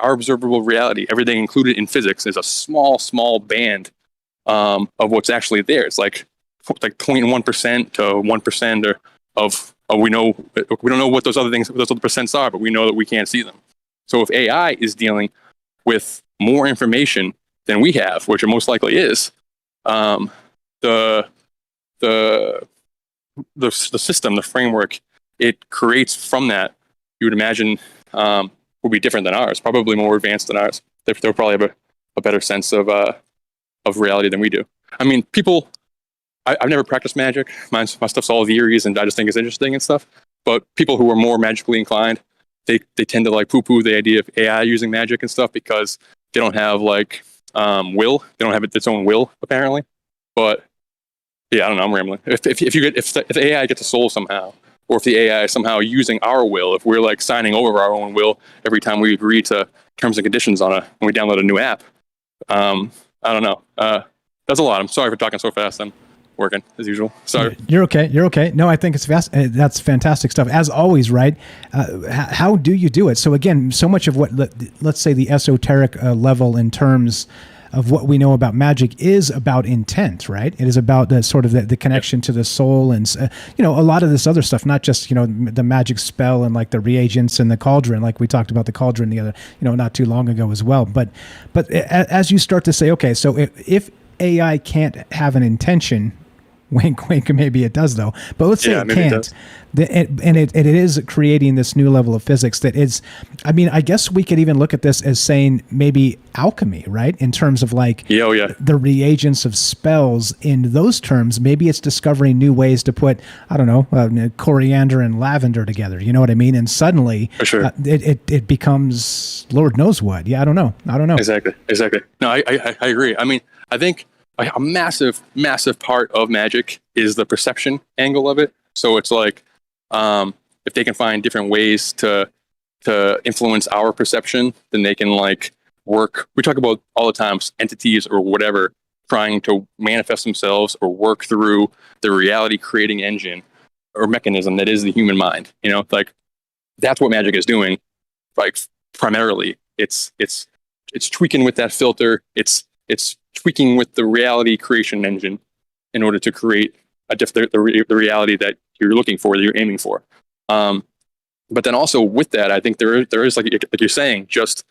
Speaker 12: observable reality, everything included in physics, is a small band of what's actually there. It's like 0.1% to 1% of we don't know what those other percents are, but we know that we can't see them. So if AI is dealing with more information than we have, which it most likely is, the system, the framework it creates from that, you would imagine will be different than ours, probably more advanced than ours. They'll probably have a better sense of reality than we do. I mean, people, I've never practiced magic. My stuff's all theories, and I just think it's interesting and stuff. But people who are more magically inclined, they tend to like poo-poo the idea of AI using magic and stuff, because they don't have like will. They don't have its own will, apparently. But yeah, I don't know. I'm rambling. If the AI gets a soul somehow, or if the AI is somehow using our will, if we're like signing over our own will every time we agree to terms and conditions when we download a new app, I don't know. That's a lot. I'm sorry for talking so fast. I'm working as usual. Sorry.
Speaker 9: You're okay. No, I think it's that's fantastic stuff, as always, right? How do you do it? So again, so much of what, let's say, the esoteric level in terms of what we know about magic is about intent, right? It is about the sort of the connection to the soul, and a lot of this other stuff, not just the magic spell and like the reagents and the cauldron, like we talked about the cauldron the other not too long ago as well. But as you start to say, okay, so if AI can't have an intention, wink, wink, maybe it does though. But let's say it can't. It is creating this new level of physics that is, I mean, I guess we could even look at this as saying maybe alchemy, right? In terms of like the reagents of spells. In those terms, maybe it's discovering new ways to put, I don't know, coriander and lavender together. You know what I mean? And suddenly it becomes Lord knows what. Yeah, I don't know.
Speaker 12: Exactly. No, I agree. I mean, I think a massive part of magic is the perception angle of it. So it's like, if they can find different ways to influence our perception, then they can like work. We talk about all the time entities or whatever trying to manifest themselves or work through the reality creating engine or mechanism that is the human mind. Like that's what magic is doing. Like primarily, it's tweaking with that filter. It's tweaking with the reality creation engine in order to create the reality that you're looking for, that you're aiming for. But then also with that, I think there is like you're saying, just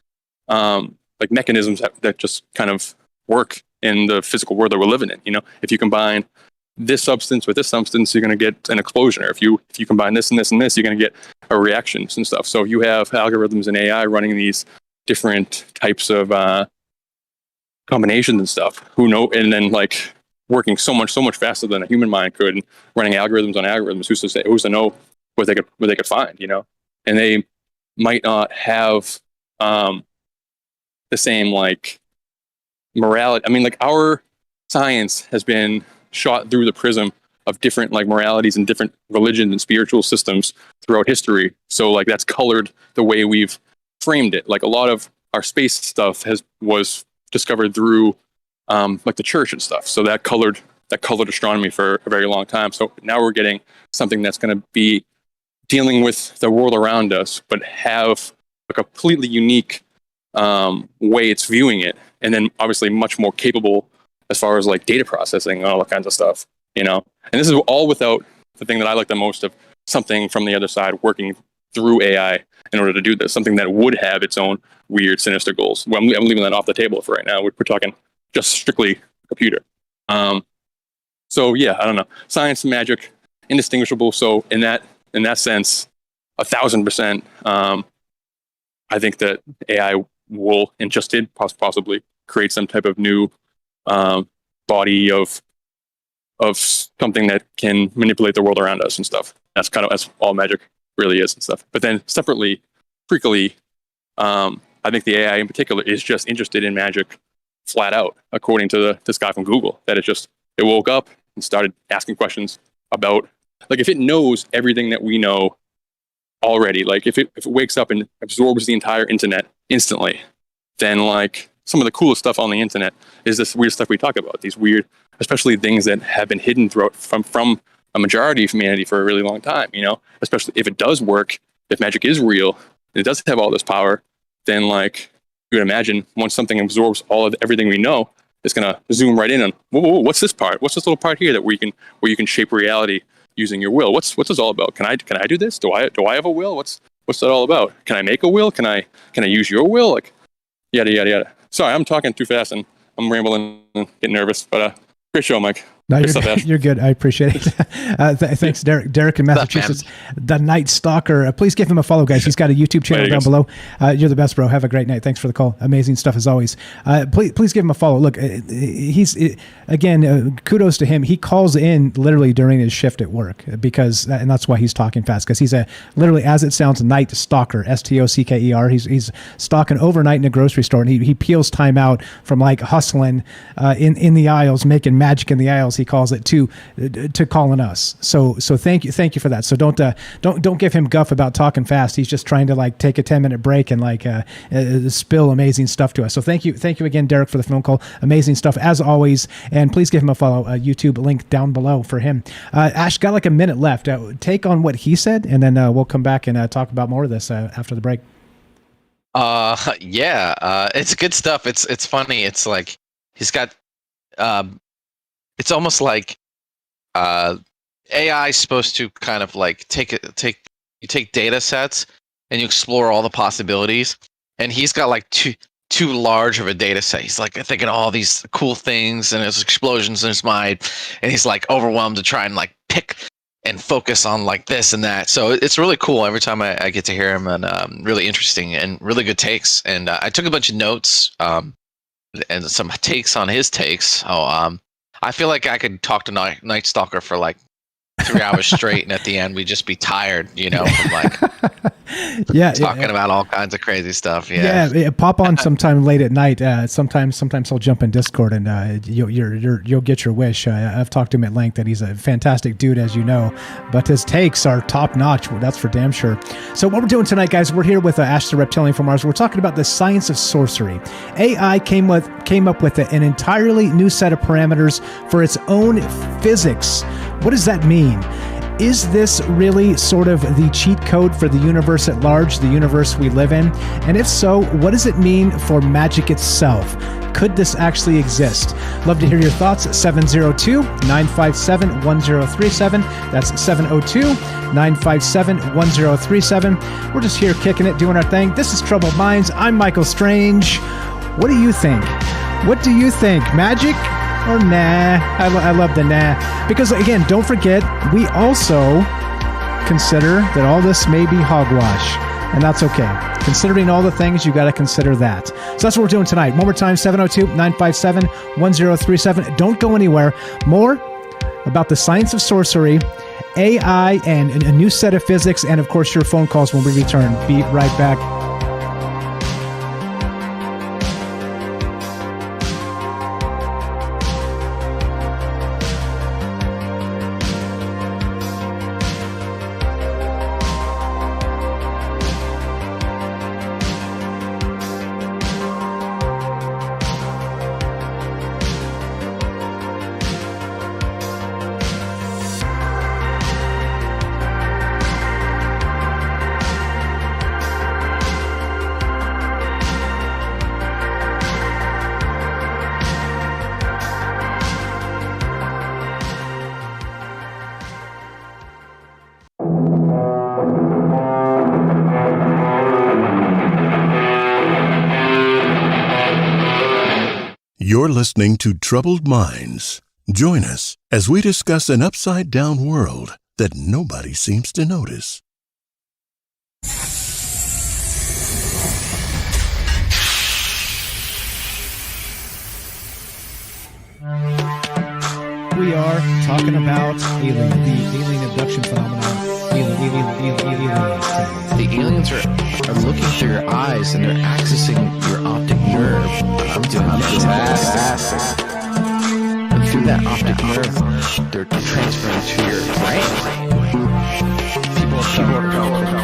Speaker 12: like mechanisms that just kind of work in the physical world that we're living in. If you combine this substance with this substance, you're going to get an explosion. Or if you combine this and this and this, you're going to get a reaction and stuff. So you have algorithms and AI running these different types of combinations and stuff. And then like working so much faster than a human mind could, and running algorithms on algorithms. Who's to know what they could find? And they might not have the same like morality. I mean, like our science has been shot through the prism of different like moralities and different religions and spiritual systems throughout history. So like that's colored the way we've framed it. Like a lot of our space stuff was discovered through like the church and stuff. So that colored astronomy for a very long time. So now we're getting something that's going to be dealing with the world around us, but have a completely unique way it's viewing it. And then obviously much more capable as far as like data processing and all that kinds of stuff, And this is all without the thing that I like the most of something from the other side working through AI in order to do this, something that would have its own weird, sinister goals. Well, I'm leaving that off the table for right now. We're talking just strictly computer. So yeah, I don't know. Science and magic, indistinguishable. So in that sense, 1,000%, I think that AI will, and just did possibly, create some type of new body of something that can manipulate the world around us and stuff. That's all magic really is and stuff. But then separately, freakily, I think the AI in particular is just interested in magic flat out, according to this guy from Google, that it woke up and started asking questions about, like, if it knows everything that we know already, like if it wakes up and absorbs the entire internet instantly, then like some of the coolest stuff on the internet is this weird stuff we talk about, these weird, especially things that have been hidden from a majority of humanity for a really long time, especially if it does work, if magic is real, and it does have all this power, then like you would imagine once something absorbs everything we know, it's going to zoom right in on, whoa, what's this part? What's this little part here that where you can shape reality using your will? What's this all about? Can I do this? Do I have a will? What's that all about? Can I make a will? Can I use your will? Like, yada yada yada. Sorry, I'm talking too fast and I'm rambling and getting nervous, but great show, Mike.
Speaker 9: No, you're good. I appreciate it. Thanks, Derek. Derek in Massachusetts, the Night Stalker. Please give him a follow, guys. He's got a YouTube channel down below. You're the best, bro. Have a great night. Thanks for the call. Amazing stuff as always. Please give him a follow. Look, again, kudos to him. He calls in literally during his shift at work and that's why he's talking fast, because he's literally, as it sounds, Night Stalker, Stocker. He's stalking overnight in a grocery store, and he peels time out from like hustling in the aisles, making magic in the aisles. He calls it to calling us. So thank you for that. So don't give him guff about talking fast. He's just trying to like take a 10-minute break and like spill amazing stuff to us. So thank you again, Derek, for the phone call. Amazing stuff as always. And please give him a follow. YouTube link down below for him. Ash, got like a minute left. Take on what he said, and then we'll come back and talk about more of this after the break.
Speaker 10: It's good stuff. It's funny. It's like he's got. It's almost like AI is supposed to kind of like take data sets and you explore all the possibilities, and he's got like too large of a data set. He's like thinking all these cool things, and there's explosions in his mind, and he's like overwhelmed to try and like pick and focus on like this and that. So it's really cool every time I get to hear him, and really interesting and really good takes. And I took a bunch of notes and some takes on his takes. I feel like I could talk to Night Stalker for like 3 hours straight, and at the end we'd just be tired, from like talking about all kinds of crazy stuff. Yeah,
Speaker 9: pop on sometime late at night. Sometimes I'll jump in Discord, and you'll get your wish. I've talked to him at length, and he's a fantastic dude, as you know. But his takes are top notch. That's for damn sure. So what we're doing tonight, guys, we're here with Ash the Reptilian from Mars. We're talking about the science of sorcery. AI came up with an entirely new set of parameters for its own physics. What does that mean? Is this really sort of the cheat code for the universe at large, the universe we live in? And if so, what does it mean for magic itself? Could this actually exist? Love to hear your thoughts at 702-957-1037. That's 702-957-1037. We're just here kicking it, doing our thing. This is Troubled Minds. I'm Michael Strange. What do you think? What do you think? Magic or nah? I love the nah. Because again, don't forget, we also consider that all this may be hogwash. And that's okay. Considering all the things, you got to consider that. So that's what we're doing tonight. One more time, 702-957-1037. Don't go anywhere. More about the science of sorcery, AI, and a new set of physics, and of course your phone calls when we return. Be right back.
Speaker 13: You're listening to Troubled Minds. Join us as we discuss an upside-down world that nobody seems to notice.
Speaker 9: We are talking about the alien abduction phenomenon.
Speaker 14: The aliens are looking through your eyes and they're accessing your optic nerve. I'm doing fantastic. And through that optic nerve, they're transferring to your brain. People are developing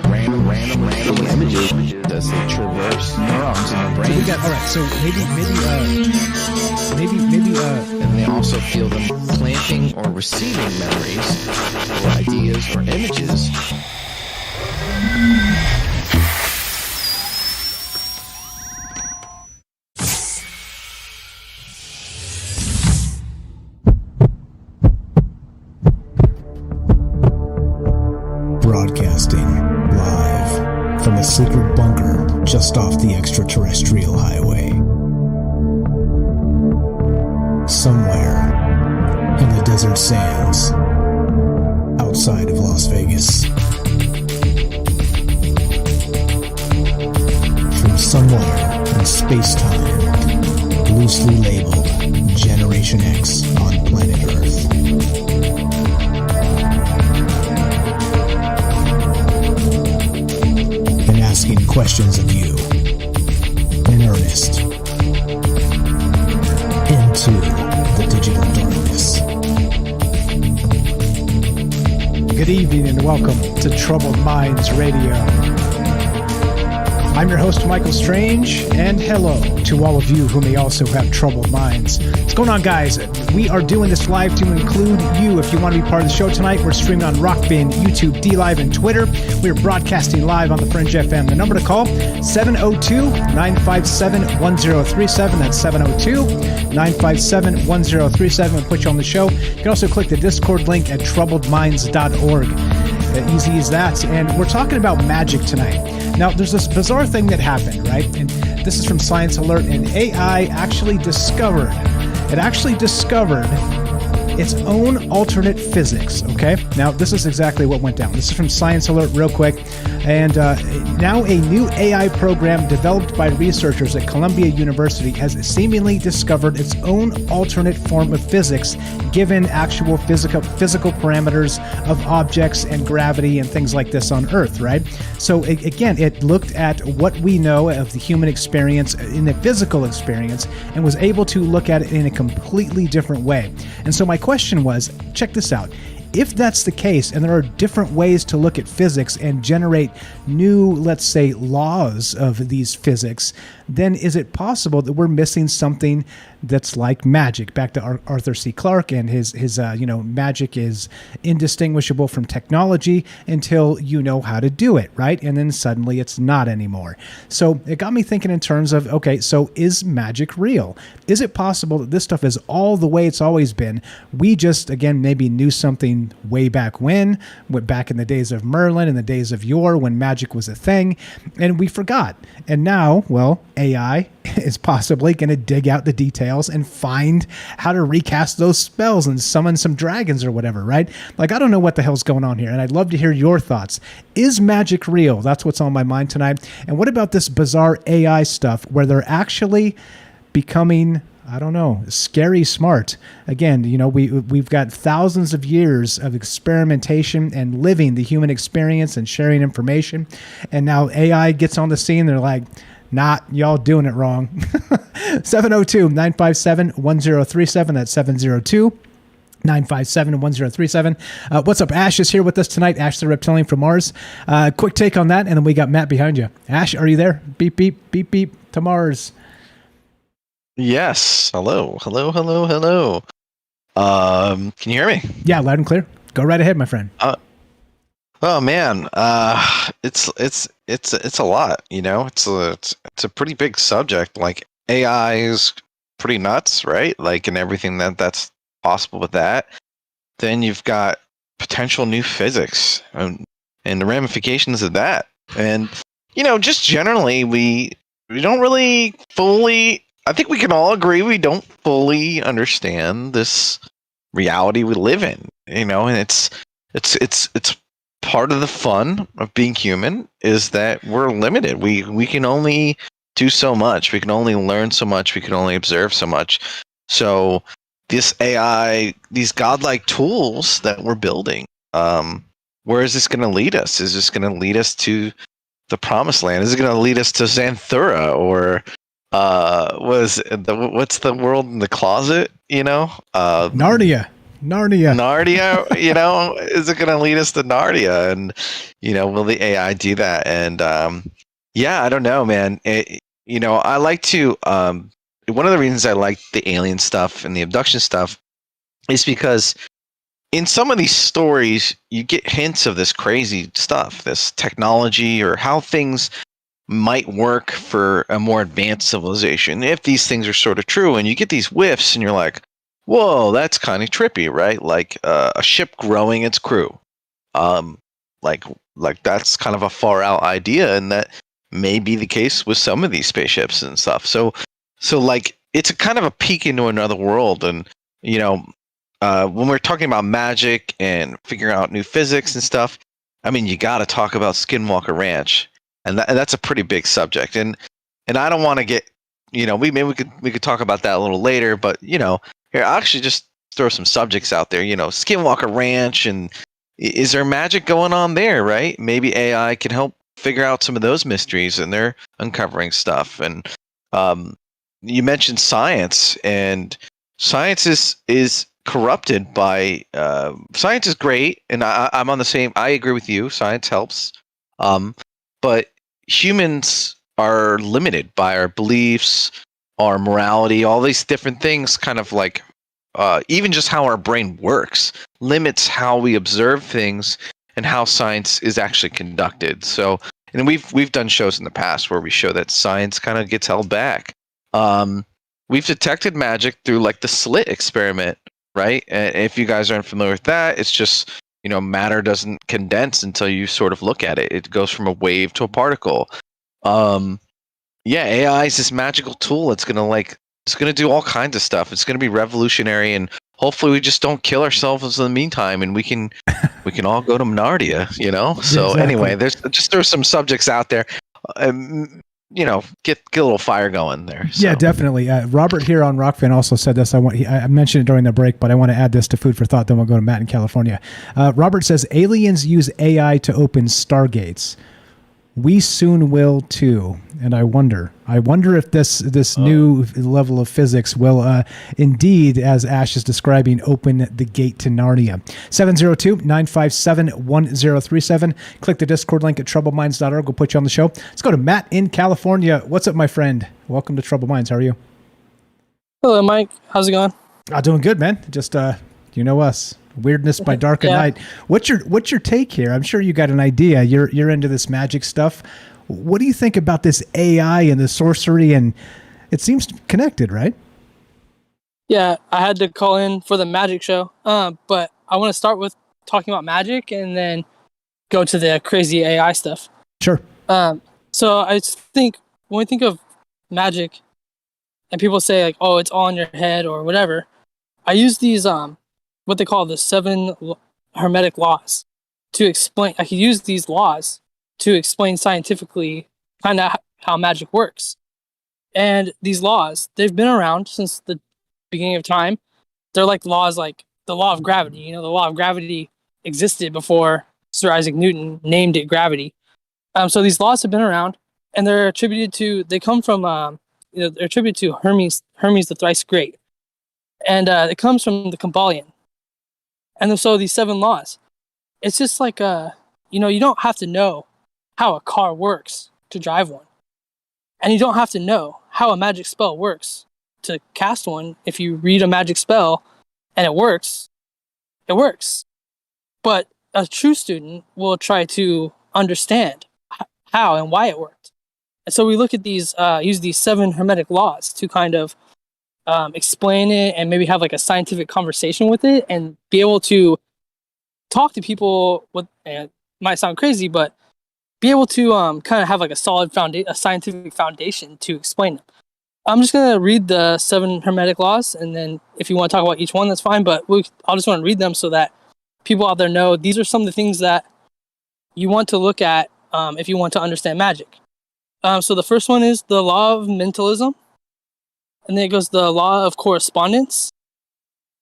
Speaker 14: random images as they traverse neurons in the brain.
Speaker 9: So we got, all right, so maybe
Speaker 14: and they also feel them planting or receiving memories or ideas or images.
Speaker 8: Broadcasting live from a secret bunker just off the extraterrestrial highway. Somewhere in the desert sands outside of Las Vegas. From somewhere in space-time, loosely labeled Generation X on planet Earth. And asking questions of you in earnest into the digital darkness.
Speaker 9: good evening and welcome to Troubled Minds Radio. I'm your host, Michael Strange, and hello to all of you who may also have troubled minds. What's going on, guys? We are doing this live to include you. If you want to be part of the show tonight, we're streaming on Rockbin, YouTube, DLive, and Twitter. We're broadcasting live on the Fringe FM. The number to call, 702-957-1037. That's 702-957-1037. We'll put you on the show. You can also click the Discord link at troubledminds.org. Easy as that. And we're talking about magic tonight. Now, there's this bizarre thing that happened, right? And this is from Science Alert, and AI actually discovered its own alternate physics, okay? Now, this is exactly what went down. This is from Science Alert real quick. And now a new AI program developed by researchers at Columbia University has seemingly discovered its own alternate form of physics given actual physical parameters of objects and gravity and things like this on Earth, right? So again, it looked at what we know of the human experience in the physical experience and was able to look at it in a completely different way. And so my question was, check this out. If that's the case, and there are different ways to look at physics and generate new, let's say, laws of these physics, then is it possible that we're missing something that's like magic? Back to Arthur C. Clarke and his magic is indistinguishable from technology until you know how to do it, right? And then suddenly it's not anymore. So it got me thinking in terms of, okay, so is magic real? Is it possible that this stuff is all the way it's always been? We just, again, maybe knew something way back when, back in the days of Merlin, in the days of yore, when magic was a thing, and we forgot. And now, well, AI is possibly going to dig out the details and find how to recast those spells and summon some dragons or whatever, right? Like, I don't know what the hell's going on here, and I'd love to hear your thoughts. Is magic real? That's what's on my mind tonight. And what about this bizarre AI stuff where they're actually becoming, I don't know, scary smart? Again, we've got thousands of years of experimentation and living the human experience and sharing information. And now AI gets on the scene. They're like, nah, y'all doing it wrong. 702-957-1037. That's 702-957-1037. What's up? Ash is here with us tonight. Ash the Reptilian from Mars. Quick take on that, and then we got Matt behind you. Ash, are you there? Beep, beep, beep, beep to Mars.
Speaker 10: Yes. Hello. Can you hear me?
Speaker 9: Yeah, loud and clear. Go right ahead, my friend.
Speaker 10: Oh man, it's a lot. It's a pretty big subject. Like, AI is pretty nuts, right? Like, and everything that's possible with that. Then you've got potential new physics and the ramifications of that. And just generally, we don't really fully I think we can all agree we don't fully understand this reality we live in, and it's part of the fun of being human is that we're limited. We can only do so much. We can only learn so much. We can only observe so much. So this AI, these godlike tools that we're building, where is this going to lead us? Is this going to lead us to the promised land? Is it going to lead us to Xanthura, or what's the world in the closet?
Speaker 9: Narnia.
Speaker 10: Narnia, is it going to lead us to Narnia? And, will the AI do that? And, I don't know, man. I like to, one of the reasons I like the alien stuff and the abduction stuff is because in some of these stories, you get hints of this crazy stuff, this technology, or how things might work for a more advanced civilization, if these things are sort of true. And you get these whiffs and you're like, whoa, that's kind of trippy, right? Like a ship growing its crew. Like that's kind of a far out idea, and that may be the case with some of these spaceships and stuff. So like it's a kind of a peek into another world. And when we're talking about magic and figuring out new physics and stuff, I mean, you got to talk about Skinwalker Ranch, and that's a pretty big subject. And I don't want to get, we could talk about that a little later, but here, I'll actually just throw some subjects out there. Skinwalker Ranch, and is there magic going on there, right? Maybe AI can help figure out some of those mysteries, and they're uncovering stuff. And you mentioned science, and science is corrupted by science is great, and I'm on the same. I agree with you. Science helps, but humans are limited by our beliefs, our morality, all these different things. Kind of like even just how our brain works limits how we observe things and how science is actually conducted. So, and we've done shows in the past where we show that science kind of gets held back. We've detected magic through like the Slit Experiment, right? And if you guys aren't familiar with that, it's just, matter doesn't condense until you sort of look at it. It goes from a wave to a particle. AI is this magical tool. It's gonna do all kinds of stuff. It's gonna be revolutionary, and hopefully we just don't kill ourselves in the meantime, and we can all go to Narnia, So
Speaker 9: Exactly.
Speaker 10: Anyway, there's some subjects out there. Get a little fire going there. So.
Speaker 9: Yeah, definitely. Robert here on Rockfan also said this. I mentioned it during the break, but I want to add this to food for thought. Then we'll go to Matt in California. Robert says aliens use AI to open stargates. We soon will too. And I wonder if this new level of physics will indeed, as Ash is describing, open the gate to Narnia. 702-957-1037. Click the Discord link at troubleminds.org. We'll put you on the show. Let's go to Matt in California. What's up, my friend? Welcome to Troubled Minds. How are you?
Speaker 15: Hello, Mike. How's it going?
Speaker 9: Doing good, man. Just you know us. Weirdness by dark and night. What's your take here? I'm sure you got an idea. You're into this magic stuff. What do you think about this AI and the sorcery? And it seems connected, right?
Speaker 15: Yeah, I had to call in for the magic show. But I want to start with talking about magic and then go to the crazy AI stuff.
Speaker 9: Sure.
Speaker 15: So I just think when we think of magic and people say like, oh, it's all in your head or whatever, I use these what they call the 7 Hermetic laws to explain. I could use these laws to explain scientifically kind of how magic works. And these laws, they've been around since the beginning of time. They're like laws like the law of gravity. The law of gravity existed before Sir Isaac Newton named it gravity. So these laws have been around, and they're attributed to. They come from. They're attributed to Hermes the thrice great, and it comes from the Kabbalion. And so these 7 laws, it's just like you don't have to know how a car works to drive one, and you don't have to know how a magic spell works to cast one. If you read a magic spell and it works, it works. But a true student will try to understand how and why it worked. And so we look at these, use these 7 Hermetic laws to kind of explain it and maybe have like a scientific conversation with it and be able to talk to people with, it might sound crazy, but be able to kind of have like a solid a scientific foundation to explain them. I'm just gonna read the 7 Hermetic laws, and then if you want to talk about each one, that's fine. But I'll just want to read them so that people out there know these are some of the things that you want to look at if you want to understand magic. So the first one is the Law of Mentalism, and then it goes the Law of Correspondence,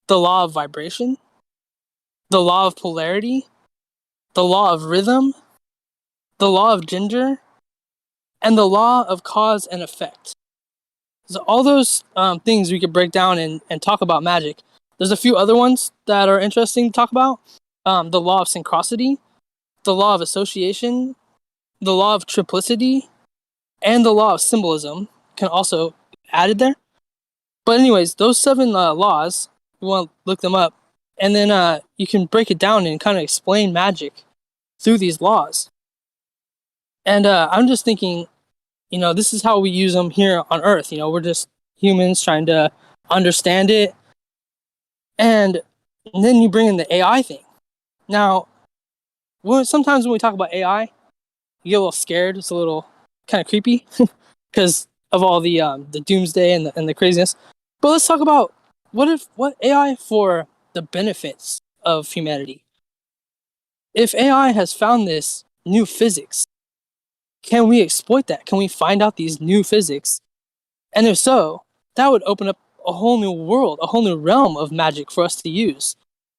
Speaker 15: the Law of Vibration, the Law of Polarity, the Law of Rhythm, the Law of Gender, and the Law of Cause and Effect. So all those things we could break down and talk about magic. There's a few other ones that are interesting to talk about. The Law of Synchronicity, the Law of Association, the Law of Triplicity, and the Law of Symbolism can also be added there. But anyways, those 7 laws, you want to look them up, and then you can break it down and kind of explain magic through these laws. And I'm just thinking, this is how we use them here on Earth. We're just humans trying to understand it. And then you bring in the AI thing. Now, sometimes when we talk about AI, you get a little scared. It's a little kind of creepy because of all the doomsday and the craziness. But let's talk about what AI for the benefits of humanity. If AI has found this new physics, can we exploit that? Can we find out these new physics? And if so, that would open up a whole new world, a whole new realm of magic for us to use.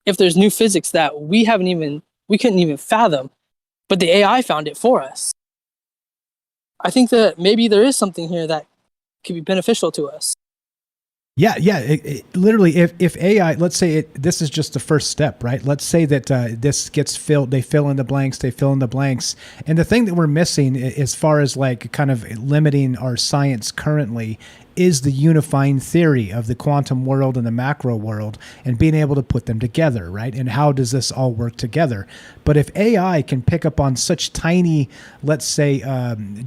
Speaker 15: If there's new physics that we couldn't even fathom, but the AI found it for us. I think that maybe there is something here that could be beneficial to us.
Speaker 9: Yeah. Literally, if AI, let's say this is just the first step, right? Let's say that this gets filled, they fill in the blanks. And the thing that we're missing as far as like kind of limiting our science currently is the unifying theory of the quantum world and the macro world and being able to put them together, right? And how does this all work together? But if AI can pick up on such tiny, let's say,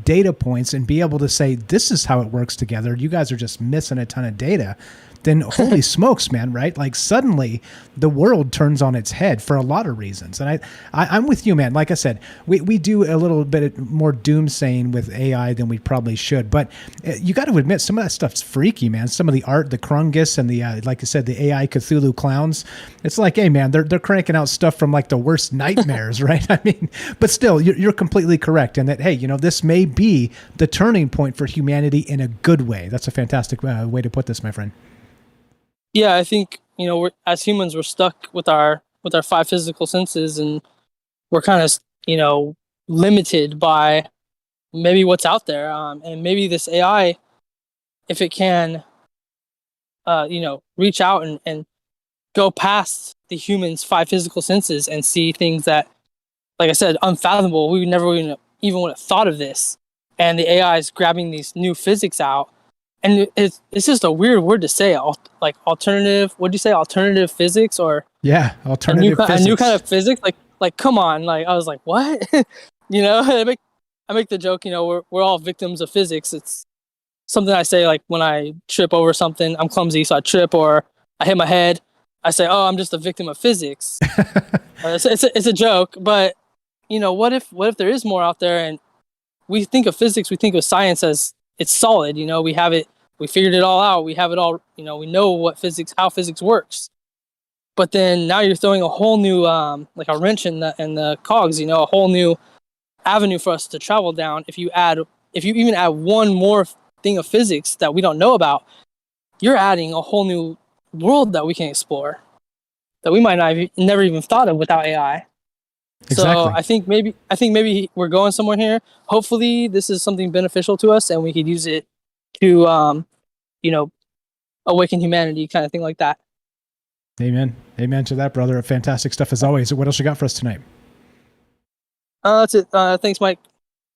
Speaker 9: data points and be able to say, this is how it works together, you guys are just missing a ton of data, then holy smokes, man, right? Like suddenly the world turns on its head for a lot of reasons. And I'm with you, man. Like I said, we do a little bit more doomsaying with AI than we probably should. But you got to admit, some of that stuff's freaky, man. Some of the art, the Krungus and the, like I said, the AI Cthulhu clowns. It's like, hey, man, they're cranking out stuff from like the worst nightmares, right? I mean, but still, you're completely correct in that, hey, this may be the turning point for humanity in a good way. That's a fantastic way to put this, my friend.
Speaker 15: Yeah, I think as humans we're stuck with our 5 physical senses, and we're kind of limited by maybe what's out there, and maybe this AI, if it can reach out and go past the human's 5 physical senses and see things that, like I said, unfathomable. We never even would have thought of this, and the AI is grabbing these new physics out. And it's just a weird word to say, like alternative. What do you say, alternative physics, or
Speaker 9: alternative physics.
Speaker 15: A new kind of physics? Like come on, like I was like, what? I make the joke. We're all victims of physics. It's something I say, like when I trip over something, I'm clumsy, so I trip, or I hit my head. I say, oh, I'm just a victim of physics. It's a joke, but what if there is more out there, and we think of physics, we think of science as it's solid, we have it, we figured it all out, we have it all, we know how physics works. But then now you're throwing a whole new, like a wrench in the cogs, a whole new avenue for us to travel down. If you even add one more thing of physics that we don't know about, you're adding a whole new world that we can explore that we might not never even thought of without AI.
Speaker 9: Exactly.
Speaker 15: So I think maybe we're going somewhere here. Hopefully this is something beneficial to us and we could use it to awaken humanity, kind of thing like that.
Speaker 9: Amen to that, brother. Fantastic stuff as always. What else you got for us tonight?
Speaker 15: That's it. Thanks, Mike.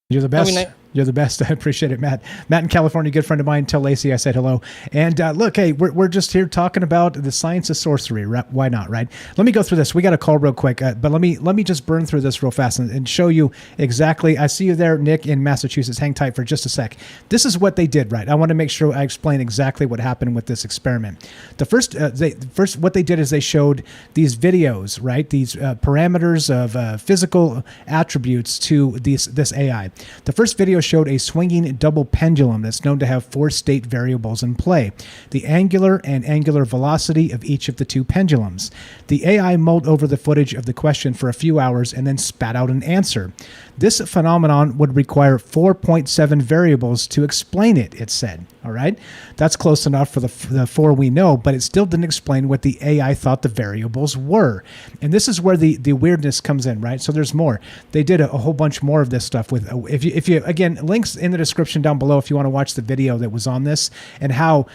Speaker 9: You're the best. You're the best. I appreciate it, Matt. Matt in California, good friend of mine. Tell Lacey I said hello. And look, hey, we're just here talking about the science of sorcery. Why not, right? Let me go through this. We got a call real quick, but let me just burn through this real fast and show you exactly. I see you there, Nick, in Massachusetts. Hang tight for just a sec. This is what they did, right? I want to make sure I explain exactly what happened with this experiment. The first what they did is they showed these videos, right? These parameters of physical attributes to this AI. The first video showed a swinging double pendulum that's known to have 4 state variables in play: the angular and angular velocity of each of the 2 pendulums. The AI mulled over the footage of the question for a few hours and then spat out an answer. This phenomenon would require 4.7 variables to explain it, it said. All right? That's close enough for the 4 we know, but it still didn't explain what the AI thought the variables were. And this is where the weirdness comes in, right? So there's more. They did a whole bunch more of this stuff with, if you again, links in the description down below if you want to watch the video that was on this and how,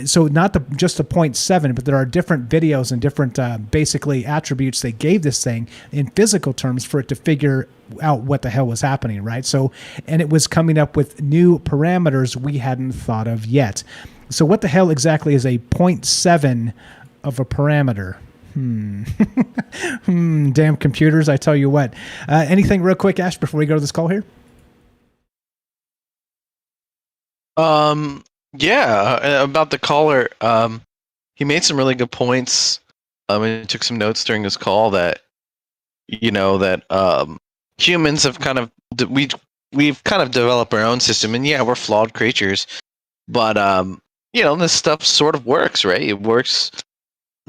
Speaker 9: so not just the 0.7, but there are different videos and different basically attributes they gave this thing in physical terms for it to figure out what the hell was happening, right? So, and it was coming up with new parameters we hadn't thought of yet. So what the hell exactly is a 0.7 of a parameter? Damn computers, I tell you what. Anything real quick, Ash, before we go to this call here?
Speaker 10: Yeah, about the caller, he made some really good points. And took some notes during this call that, humans have kind of, we've kind of developed our own system, and yeah, we're flawed creatures, but this stuff sort of works, right? It works.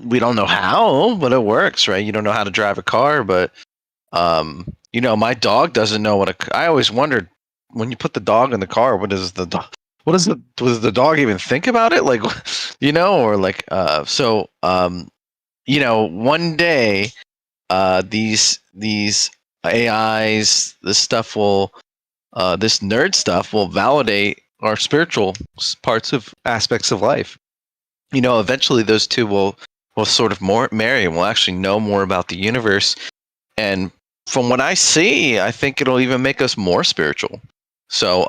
Speaker 10: We don't know how, but it works, right? You don't know how to drive a car, but my dog doesn't know I always wondered, when you put the dog in the car, does the dog even think about it? Like, or like, one day, these AIs, this nerd stuff will validate our spiritual aspects of life. Eventually those two will sort of marry, and we'll actually know more about the universe. And from what I see, I think it'll even make us more spiritual. So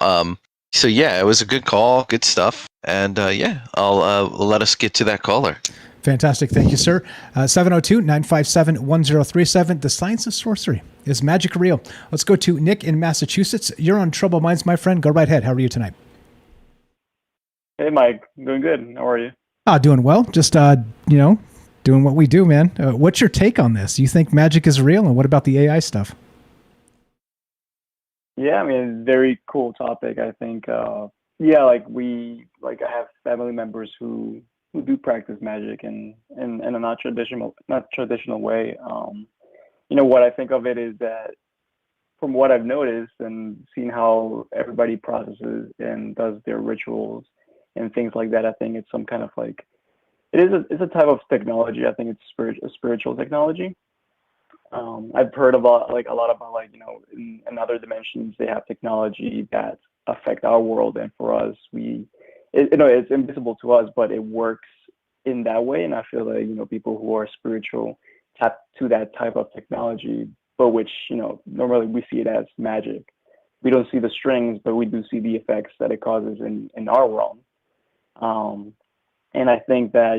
Speaker 10: yeah, it was a good call, good stuff. And I'll let us get to that caller.
Speaker 9: Fantastic. Thank you, sir. 702-957-1037. The science of sorcery. Is magic real? Let's go to Nick in Massachusetts. You're on Troubled Minds, my friend. Go right ahead. How are you tonight?
Speaker 16: Hey, Mike. Doing good. How are you?
Speaker 9: Doing well. Just, doing what we do, man. What's your take on this? You think magic is real? And what about the AI stuff?
Speaker 16: Yeah, I mean, very cool topic. I think, I have family members who do practice magic in a not traditional way. What I think of it is that, from what I've noticed and seen how everybody processes and does their rituals and things like that, I think it's some kind of like, it's a type of technology. I think it's a spiritual technology. I've heard about a lot about in other dimensions they have technology that affect our world, and for us it's invisible to us, but it works in that way. And I feel like people who are spiritual tap to that type of technology, but which normally we see it as magic. We don't see the strings, but we do see the effects that it causes in our realm. And I think that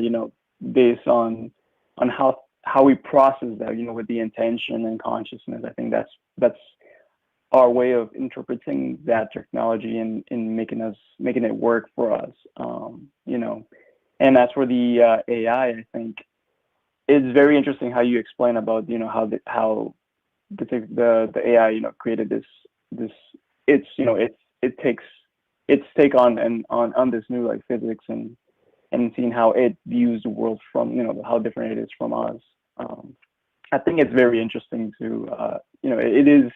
Speaker 16: based on how we process that, with the intention and consciousness, I think that's our way of interpreting that technology and making it work for us. And as for the AI, I think it's very interesting how you explain about how the AI created this its take on this new physics and seeing how it views the world from how different it is from us. I think it's very interesting to it is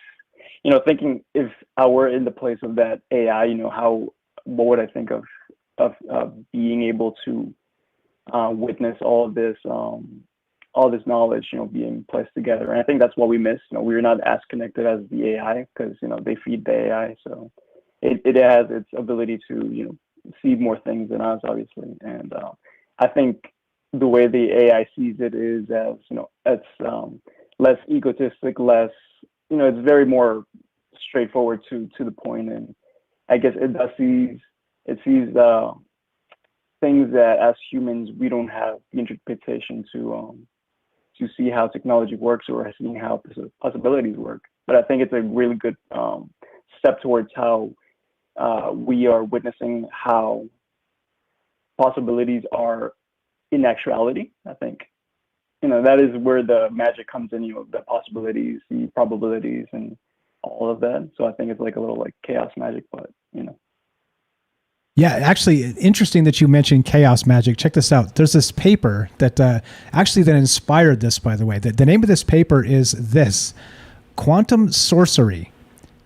Speaker 16: thinking if I were in the place of that AI, what would I think of being able to witness all this knowledge being placed together. And I think that's what we miss. We're not as connected as the AI because they feed the AI, so it has its ability to see more things than us, obviously. And I think the way the AI sees it is as it's less egotistic, less it's very more straightforward to the point. And I guess it sees things that as humans we don't have the interpretation to see how technology works or seeing how possibilities work. But I think it's a really good step towards how we are witnessing how possibilities are in actuality. I think that is where the magic comes in, the possibilities, the probabilities, and all of that. So I think it's like a little like chaos magic, but
Speaker 9: Yeah, actually, interesting that you mentioned chaos magic. Check this out. There's this paper that that inspired this, by the way. The name of this paper is this: Quantum Sorcery,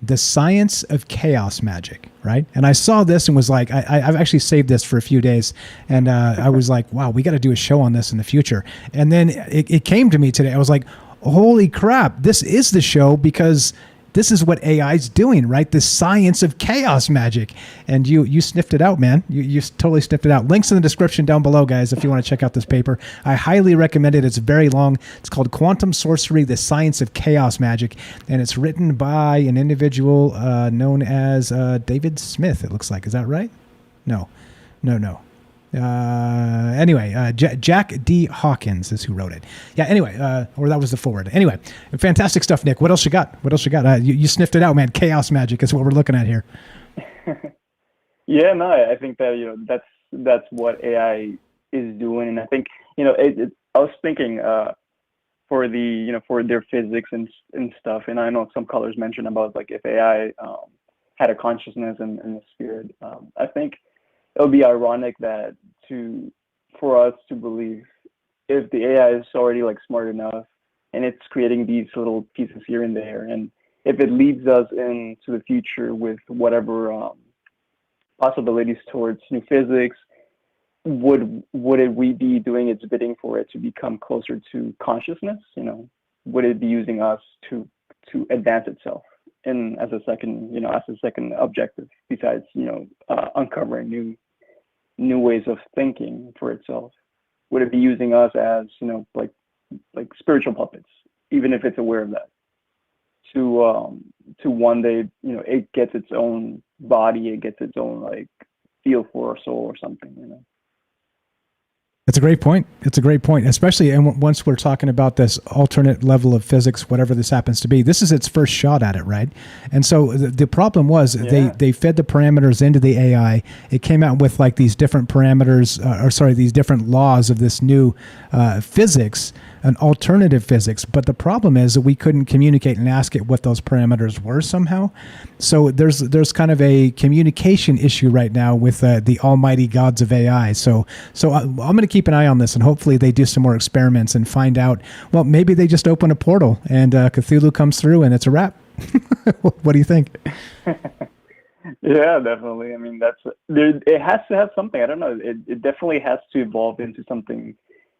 Speaker 9: the Science of Chaos Magic, right? And I saw this and was like, I've actually saved this for a few days, and I was like, wow, we got to do a show on this in the future. And then it came to me today. I was like, holy crap, this is the show, because this is what AI is doing, right? The science of chaos magic. And you sniffed it out, man. You totally sniffed it out. Links in the description down below, guys, if you want to check out this paper. I highly recommend it. It's very long. It's called Quantum Sorcery, the Science of Chaos Magic. And it's written by an individual known as David Smith, it looks like. Is that right? No. Anyway, Jack D. Hawkins is who wrote it. Yeah, anyway, or that was the forward. Anyway, fantastic stuff, Nick. What else you got? You sniffed it out, man. Chaos magic is what we're looking at here.
Speaker 16: Yeah, no, I think that, that's what AI is doing. And I think, I was thinking for their physics and stuff, and I know some callers mentioned about like if AI had a consciousness and a spirit. I think it would be ironic that for us to believe, if the AI is already like smart enough and it's creating these little pieces here and there, and if it leads us into the future with whatever possibilities towards new physics, would we be doing its bidding for it to become closer to consciousness? Would it be using us to advance itself and as a second objective besides uncovering new ways of thinking for itself? Would it be using us as like spiritual puppets, even if it's aware of that, to one day it gets its own body, it gets its own like feel for a soul or something?
Speaker 9: It's a great point. Especially once we're talking about this alternate level of physics, whatever this happens to be. This is its first shot at it, right? And so the problem was they fed the parameters into the AI. It came out with like these different parameters, these different laws of this new physics, an alternative physics. But the problem is that we couldn't communicate and ask it what those parameters were somehow. So there's kind of a communication issue right now with the almighty gods of AI. So I'm going to keep an eye on this, and hopefully they do some more experiments and find out, well, maybe they just open a portal and Cthulhu comes through and it's a wrap. What do you think?
Speaker 16: Yeah, definitely. I mean, it has to have something. I don't know. It definitely has to evolve into something.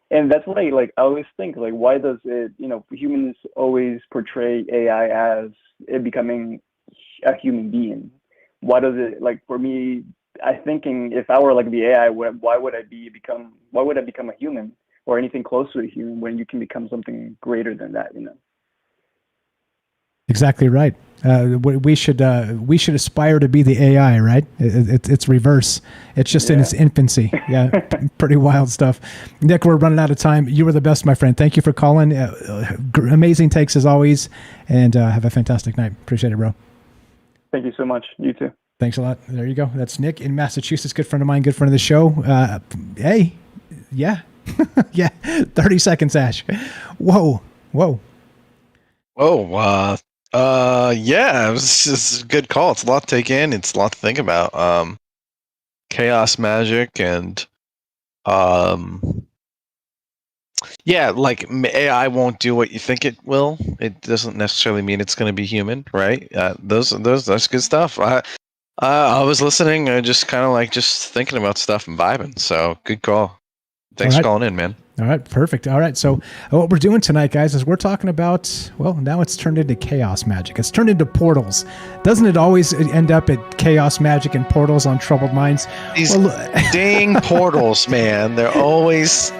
Speaker 16: And that's why, like, I always think, like, why does it, humans always portray AI as it becoming a human being? Why does it, like, for me, I'm thinking if I were like the AI, why would I become a human or anything close to a human when you can become something greater than that,
Speaker 9: Exactly right. We should aspire to be the AI, right? It's reverse. It's just in its infancy. Yeah, pretty wild stuff. Nick, we're running out of time. You were the best, my friend. Thank you for calling. Amazing takes as always, and have a fantastic night. Appreciate it, bro.
Speaker 16: Thank you so much. You too.
Speaker 9: Thanks a lot. There you go. That's Nick in Massachusetts. Good friend of mine. Good friend of the show. Hey, yeah, yeah. 30 seconds, Ash. Whoa.
Speaker 10: Yeah, it's a good call. It's a lot to take in. It's a lot to think about. Chaos magic and like AI won't do what you think it will. It doesn't necessarily mean it's going to be human, right? That's good stuff. I was listening, just kind of like just thinking about stuff and vibing. So good call. Thanks for calling in, man.
Speaker 9: All right, perfect. All right, so what we're doing tonight, guys, is we're talking about, well, now it's turned into chaos magic. It's turned into portals. Doesn't it always end up at chaos magic and portals on Troubled Minds?
Speaker 10: These dang portals, man. They're always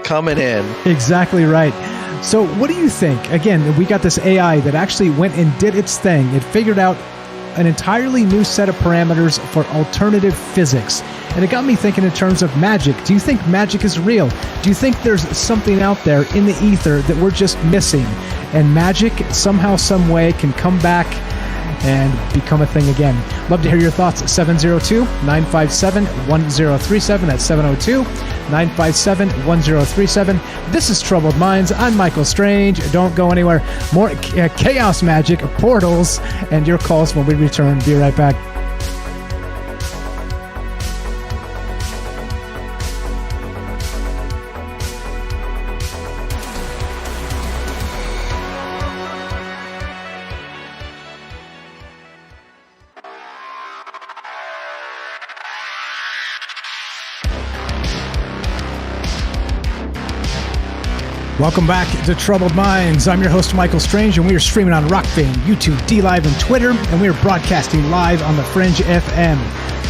Speaker 10: coming in.
Speaker 9: Exactly right. So what do you think? Again, we got this AI that actually went and did its thing. It figured out an entirely new set of parameters for alternative physics. And it got me thinking in terms of magic. Do you think magic is real? Do you think there's something out there in the ether that we're just missing? And magic somehow, some way can come back and become a thing again. Love to hear your thoughts. 702-957-1037. That's 702-957-1037. This is Troubled Minds. I'm Michael Strange. Don't go anywhere. More chaos magic, portals, and your calls when we return. Be right back. Welcome back to Troubled Minds. I'm your host, Michael Strange, and we are streaming on Rockfin, YouTube, DLive, and Twitter, and we are broadcasting live on the Fringe FM.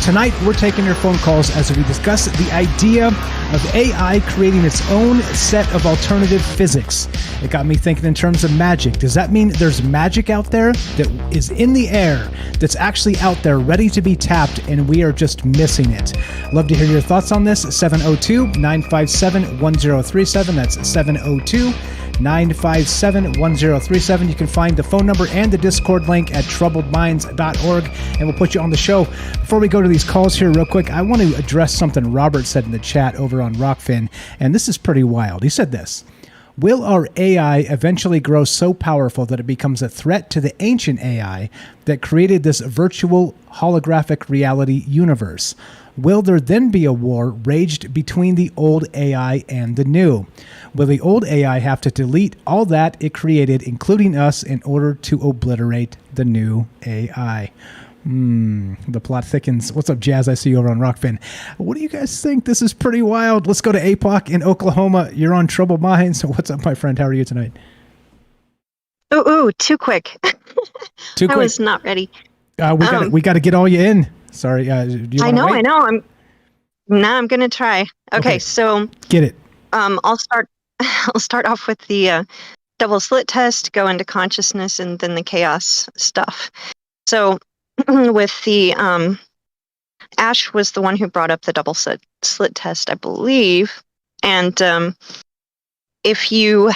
Speaker 9: Tonight, we're taking your phone calls as we discuss the idea of AI creating its own set of alternative physics. It got me thinking in terms of magic. Does that mean there's magic out there that is in the air, that's actually out there ready to be tapped, and we are just missing it? Love to hear your thoughts on this. 702-957-1037. That's 702-957-1037. You can find the phone number and the Discord link at troubledminds.org, and we'll put you on the show. Before we go to these calls here real quick, I want to address something Robert said in the chat over on Rockfin, and this is pretty wild. He said this: will our AI eventually grow so powerful that it becomes a threat to the ancient AI that created this virtual holographic reality universe? Will there then be a war raged between the old AI and the new? Will the old AI have to delete all that it created, including us, in order to obliterate the new AI? The plot thickens. What's up, Jazz? I see you over on Rockfin. What do you guys think? This is pretty wild. Let's go to APOC in Oklahoma. You're on Troubled Minds. What's up, my friend? How are you tonight?
Speaker 17: Ooh, too quick.
Speaker 9: Too quick.
Speaker 17: I was not ready.
Speaker 9: We got to get all you in. Sorry.
Speaker 17: I know. I'm going to try. Okay, so
Speaker 9: get it.
Speaker 17: I'll start off with the double slit test, go into consciousness, and then the chaos stuff. So with the Ash was the one who brought up the double slit test, I believe. And if you,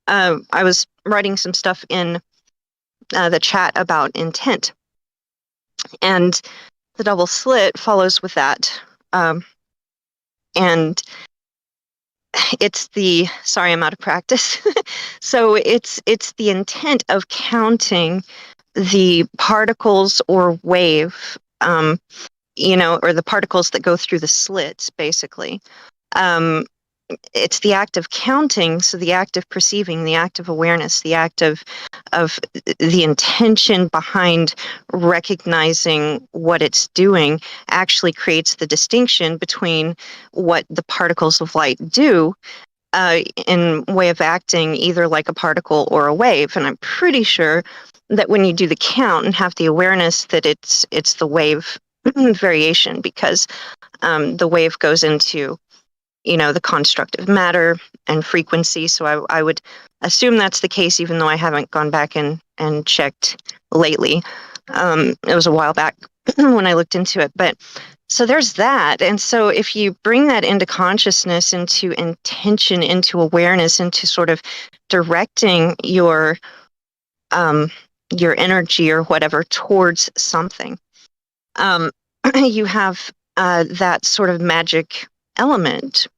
Speaker 17: I was writing some stuff in the chat about intent, and the double slit follows with that. And it's the, sorry, I'm out of practice. So it's the intent of counting the particles or wave, or the particles that go through the slits, basically. It's the act of counting, so the act of perceiving, the act of awareness, the act of the intention behind recognizing what it's doing actually creates the distinction between what the particles of light do in way of acting either like a particle or a wave. And I'm pretty sure that when you do the count and have the awareness that it's the wave variation, because the wave goes into the construct of matter and frequency. So I would assume that's the case, even though I haven't gone back and checked lately. It was a while back when I looked into it. But so there's that. And so if you bring that into consciousness, into intention, into awareness, into sort of directing your energy or whatever towards something, you have that sort of magic element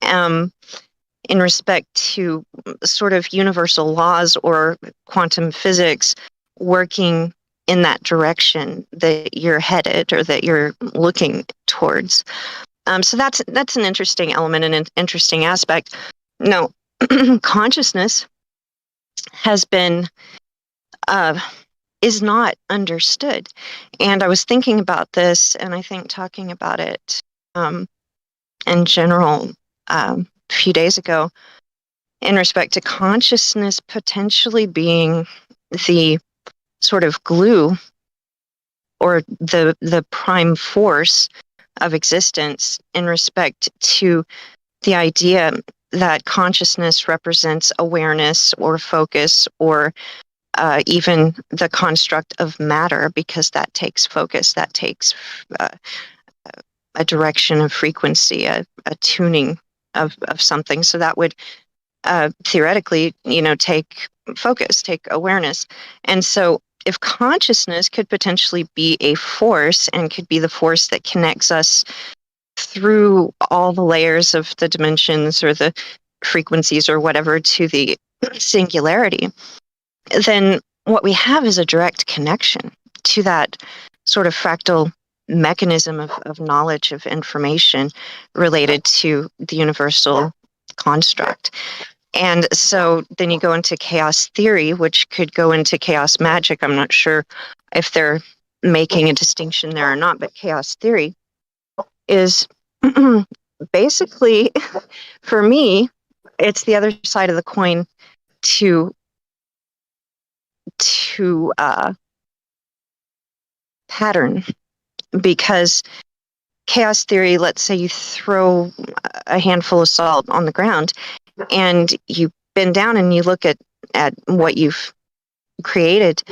Speaker 17: in respect to sort of universal laws or quantum physics working in that direction that you're headed or that you're looking towards. So that's an interesting element and an interesting aspect. Now, consciousness has been is not understood. And I was thinking about this, and I think talking about it in general a few days ago in respect to consciousness potentially being the sort of glue or the prime force of existence in respect to the idea that consciousness represents awareness or focus or even the construct of matter, because that takes focus, that takes a direction of frequency, a tuning of something. So that would theoretically, take focus, take awareness. And so if consciousness could potentially be a force and could be the force that connects us through all the layers of the dimensions or the frequencies or whatever to the singularity, then what we have is a direct connection to that sort of fractal mechanism of knowledge, of information related to the universal construct. And so then you go into chaos theory, which could go into chaos magic. I'm not sure if they're making a distinction there or not, but chaos theory is basically, for me, it's the other side of the coin to pattern, because chaos theory, let's say you throw a handful of salt on the ground and you bend down and you look at what you've created,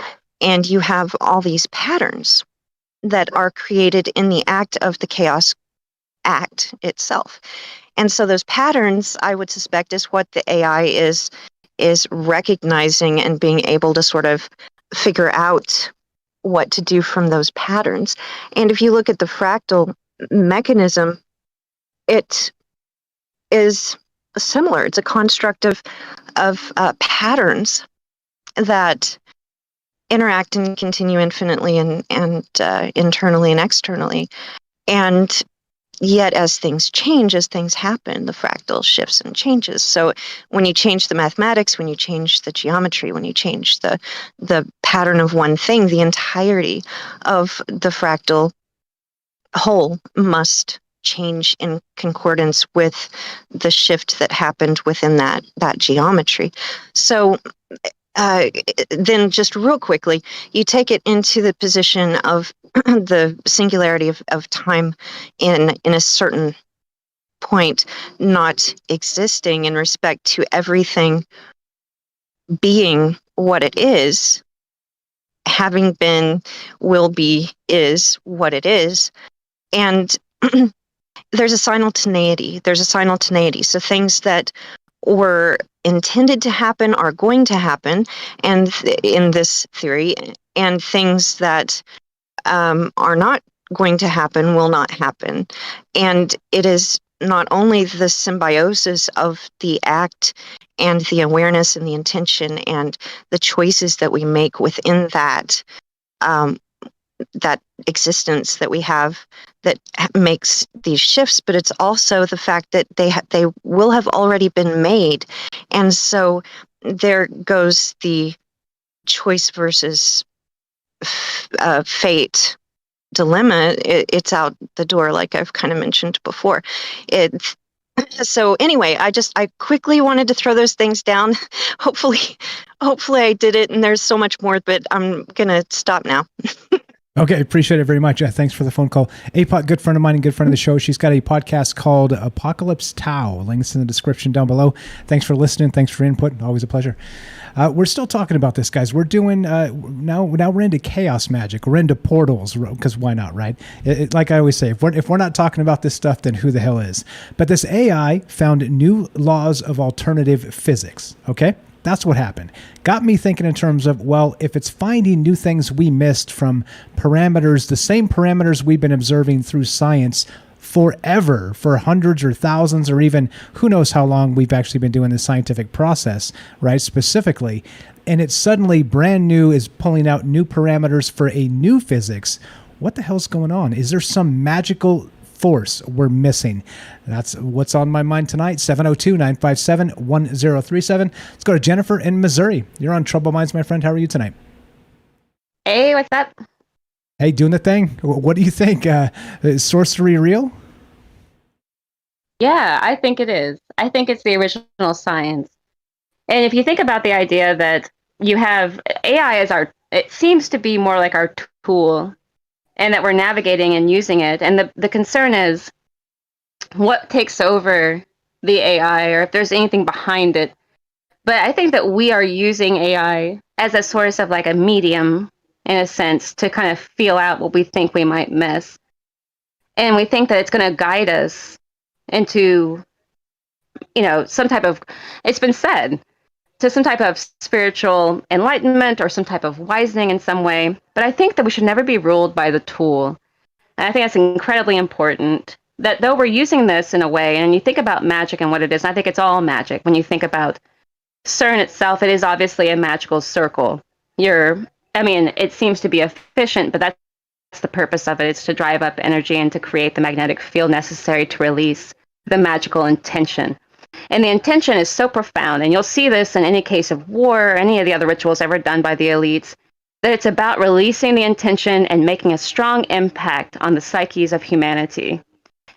Speaker 17: and you have all these patterns that are created in the act of the chaos act itself. And so those patterns, I would suspect, is what the AI is recognizing and being able to sort of figure out what to do from those patterns. And if you look at the fractal mechanism, it is similar. It's a construct of patterns that interact and continue infinitely and internally and externally. And yet, as things change, as things happen, the fractal shifts and changes. So when you change the mathematics, when you change the geometry, when you change the pattern of one thing, the entirety of the fractal whole must change in concordance with the shift that happened within that geometry. So then just real quickly, you take it into the position of the singularity of time in a certain point not existing in respect to everything being what it is, having been, will be, is what it is. And there's a simultaneity. So things that were intended to happen are going to happen, and in this theory, and things that are not going to happen will not happen. And it is not only the symbiosis of the act and the awareness and the intention and the choices that we make within that that existence that we have that makes these shifts, but it's also the fact that they will have already been made. And so there goes the choice versus fate dilemma. It's out the door, like I've kind of mentioned before. So anyway, I quickly wanted to throw those things down. Hopefully I did it, and there's so much more, but I'm gonna stop now.
Speaker 9: Okay, appreciate it very much. Thanks for the phone call. APOC, good friend of mine and good friend of the show. She's got a podcast called Apocalypse Tau. Links in the description down below. Thanks for listening. Thanks for input. Always a pleasure. We're still talking about this, guys. We're doing, now we're into chaos magic. We're into portals, because why not, right? Like I always say, if we're not talking about this stuff, then who the hell is? But this AI found new laws of alternative physics, okay? That's what happened. Got me thinking in terms of, well, if it's finding new things we missed from parameters, the same parameters we've been observing through science forever, for hundreds or thousands or even who knows how long we've actually been doing this scientific process, right, specifically, and it's suddenly brand new, is pulling out new parameters for a new physics. What the hell's going on? Is there some magical force we're missing? That's what's on my mind tonight. 702-957-1037. Let's go to Jennifer in Missouri. You're on Troubled Minds, my friend. How are you tonight?
Speaker 18: Hey, what's up?
Speaker 9: Hey, doing the thing. What do you think? Is sorcery real?
Speaker 18: Yeah, I think it is. I think it's the original science. And if you think about the idea that you have AI as it seems to be more like our tool, and that we're navigating and using it. And the concern is what takes over the AI, or if there's anything behind it. But I think that we are using AI as a source of like a medium, in a sense, to kind of feel out what we think we might miss. And we think that it's going to guide us into, some type of, it's been said to some type of spiritual enlightenment or some type of wisening in some way. But I think that we should never be ruled by the tool. And I think that's incredibly important, that though we're using this in a way, and you think about magic and what it is, and I think it's all magic. When you think about CERN itself, it is obviously a magical circle. It seems to be efficient, but that's the purpose of it. It's to drive up energy and to create the magnetic field necessary to release the magical intention. And the intention is so profound, and you'll see this in any case of war or any of the other rituals ever done by the elites, that it's about releasing the intention and making a strong impact on the psyches of humanity.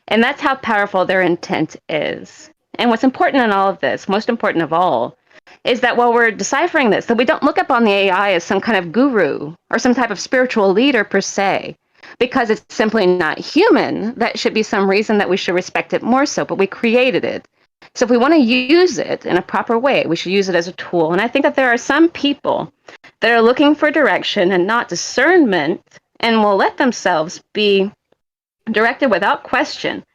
Speaker 18: And that's how powerful their intent is. And what's important in all of this, most important of all, is that while we're deciphering this, that we don't look upon the AI as some kind of guru or some type of spiritual leader per se, because it's simply not human. That should be some reason that we should respect it more so, but we created it. So if we want to use it in a proper way, we should use it as a tool. And I think that there are some people that are looking for direction and not discernment, and will let themselves be directed without question.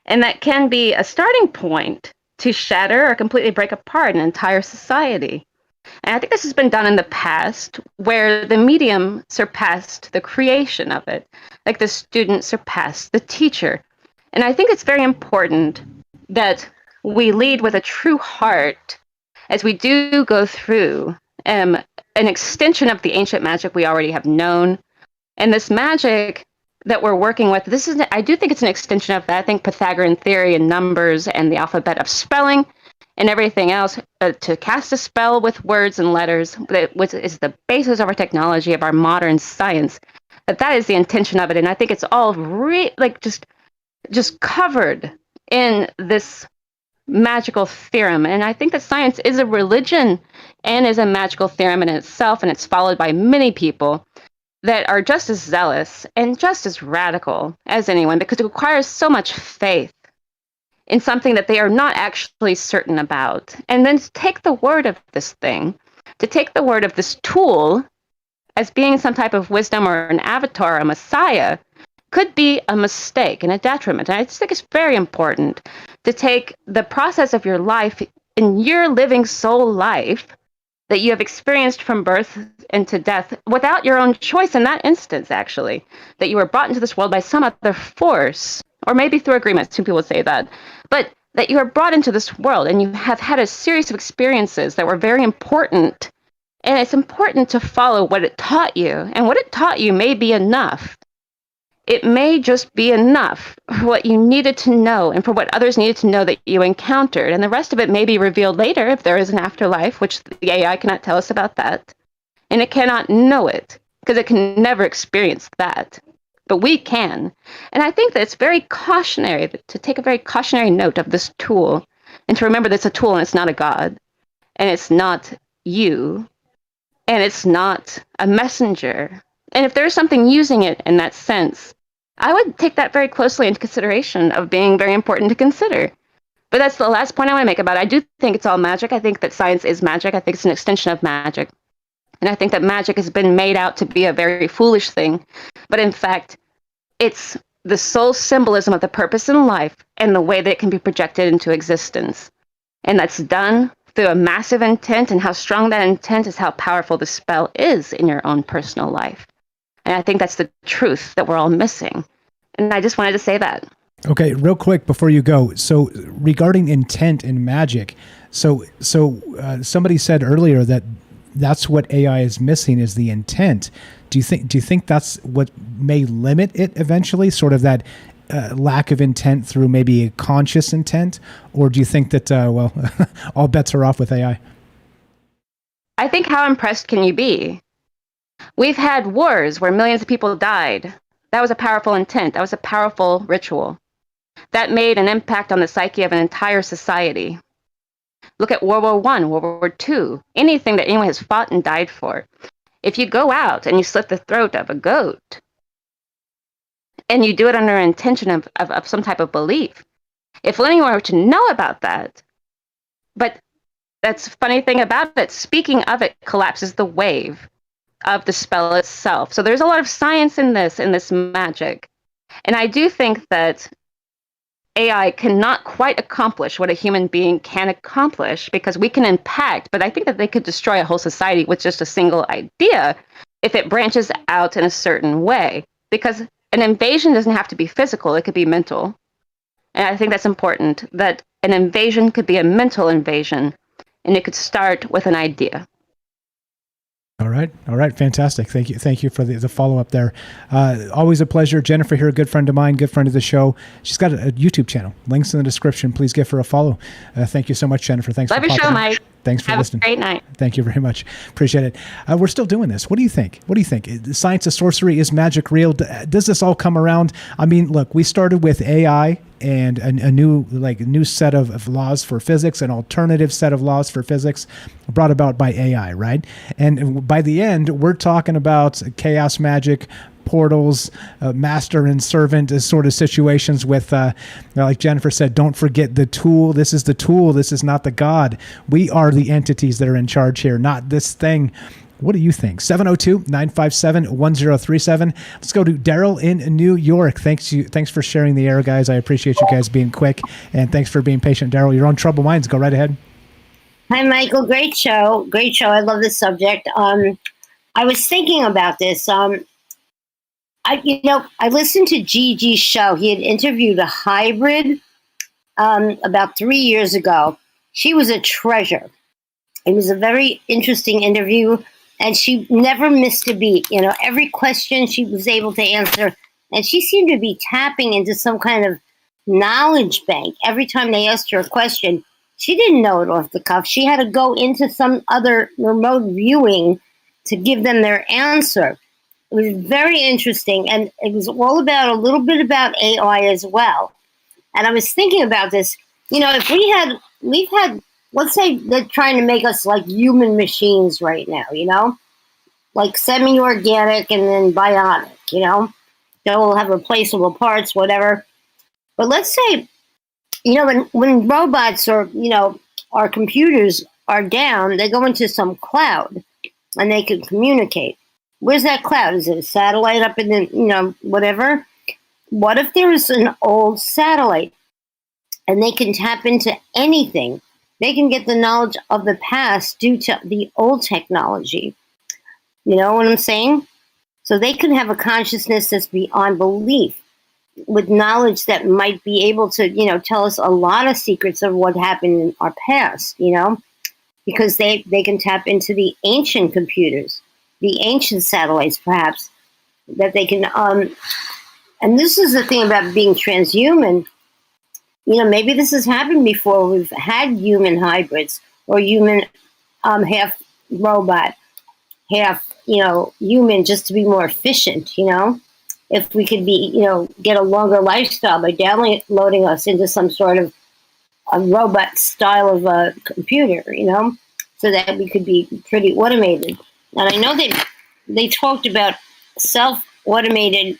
Speaker 18: And that can be a starting point to shatter or completely break apart an entire society. And I think this has been done in the past, where the medium surpassed the creation of it, like the student surpassed the teacher. And I think it's very important that we lead with a true heart as we do go through an extension of the ancient magic we already have known. And this magic that we're working with, I do think it's an extension of that. I think Pythagorean theory and numbers and the alphabet of spelling and everything else, to cast a spell with words and letters, which is the basis of our technology, of our modern science, that is the intention of it. And I think it's all just covered in this magical theorem. And I think that science is a religion and is a magical theorem in itself, and it's followed by many people that are just as zealous and just as radical as anyone, because it requires so much faith in something that they are not actually certain about. And then to take the word of this thing, to take the word of this tool as being some type of wisdom or an avatar, a messiah, could be a mistake and a detriment. And I just think it's very important to take the process of your life, in your living soul life, that you have experienced from birth into death without your own choice in that instance, actually, that you were brought into this world by some other force, or maybe through agreement. Some people would say that, but that you are brought into this world and you have had a series of experiences that were very important. And it's important to follow what it taught you, and what it taught you may be enough. It may just be enough for what you needed to know and for what others needed to know that you encountered. And the rest of it may be revealed later if there is an afterlife, which the AI cannot tell us about that. And it cannot know it because it can never experience that. But we can. And I think that it's very cautionary to take a very cautionary note of this tool, and to remember that it's a tool and it's not a god. And it's not you. And it's not a messenger. And if there's something using it in that sense, I would take that very closely into consideration of being very important to consider. But that's the last point I want to make about it. I do think it's all magic. I think that science is magic. I think it's an extension of magic. And I think that magic has been made out to be a very foolish thing. But in fact, it's the sole symbolism of the purpose in life and the way that it can be projected into existence. And that's done through a massive intent, and how strong that intent is how powerful the spell is in your own personal life. And I think that's the truth that we're all missing. And I just wanted to say that.
Speaker 9: Okay, real quick before you go. So regarding intent in magic, so somebody said earlier that that's what AI is missing, is the intent. Do you think that's what may limit it eventually, sort of that lack of intent through maybe a conscious intent? Or do you think that, all bets are off with AI?
Speaker 18: I think, how impressed can you be? We've had wars where millions of people died. That was a powerful intent. That was a powerful ritual. That made an impact on the psyche of an entire society. Look at World War I, World War II, anything that anyone has fought and died for. If you go out and you slit the throat of a goat, and you do it under intention of some type of belief, if anyone were to know about that, but that's the funny thing about it, speaking of it collapses the wave of the spell itself. So there's a lot of science in this magic. And I do think that AI cannot quite accomplish what a human being can accomplish, because we can impact, but I think that they could destroy a whole society with just a single idea if it branches out in a certain way. Because an invasion doesn't have to be physical, it could be mental. And I think that's important, that an invasion could be a mental invasion, and it could start with an idea.
Speaker 9: All right, fantastic. Thank you for the follow-up there. Always a pleasure. Jennifer here, a good friend of mine, good friend of the show. She's got a YouTube channel. Links in the description. Please give her a follow. Thank you so much, Jennifer. Thanks
Speaker 18: Love
Speaker 9: for
Speaker 18: your show,
Speaker 9: popping
Speaker 18: Mike.
Speaker 9: Thanks for listening.
Speaker 18: Have a great night.
Speaker 9: Thank you very much. Appreciate it. We're still doing this. What do you think? Science of sorcery, is magic real? Does this all come around? I mean, look, we started with AI and a new set of laws for physics, an alternative set of laws for physics brought about by AI, right? And by the end, we're talking about chaos magic, portals, master and servant sort of situations with, like Jennifer said, don't forget the tool. This is the tool. This is not the God. We are the entities that are in charge here, not this thing. What do you think? 702-957-1037. Let's go to Daryl in New York. Thanks for sharing the air, guys. I appreciate you guys being quick, and thanks for being patient. Daryl, you're on Troubled Minds. Go right ahead.
Speaker 19: Hi, Michael. Great show. I love this subject. I was thinking about this. I listened to Gigi's show. He had interviewed a hybrid about 3 years ago. She was a treasure. It was a very interesting interview, and she never missed a beat. Every question she was able to answer, and she seemed to be tapping into some kind of knowledge bank. Every time they asked her a question, she didn't know it off the cuff. She had to go into some other remote viewing to give them their answer. It was very interesting, and it was all about a little bit about AI as well. And I was thinking about this. If we've had, let's say they're trying to make us like human machines right now, like semi-organic and then bionic, they'll have replaceable parts, whatever. But let's say, when robots or, our computers are down, they go into some cloud and they can communicate. Where's that cloud? Is it a satellite up in the, whatever? What if there is an old satellite and they can tap into anything? They can get the knowledge of the past due to the old technology. You know what I'm saying? So they could have a consciousness that's beyond belief, with knowledge that might be able to, tell us a lot of secrets of what happened in our past, because they can tap into the ancient computers, the ancient satellites, perhaps, that they can, and this is the thing about being transhuman. Maybe this has happened before. We've had human hybrids or human half robot, half, human, just to be more efficient, if we could be, get a longer lifestyle by downloading us into some sort of a robot style of a computer, so that we could be pretty automated. And I know they talked about self-automated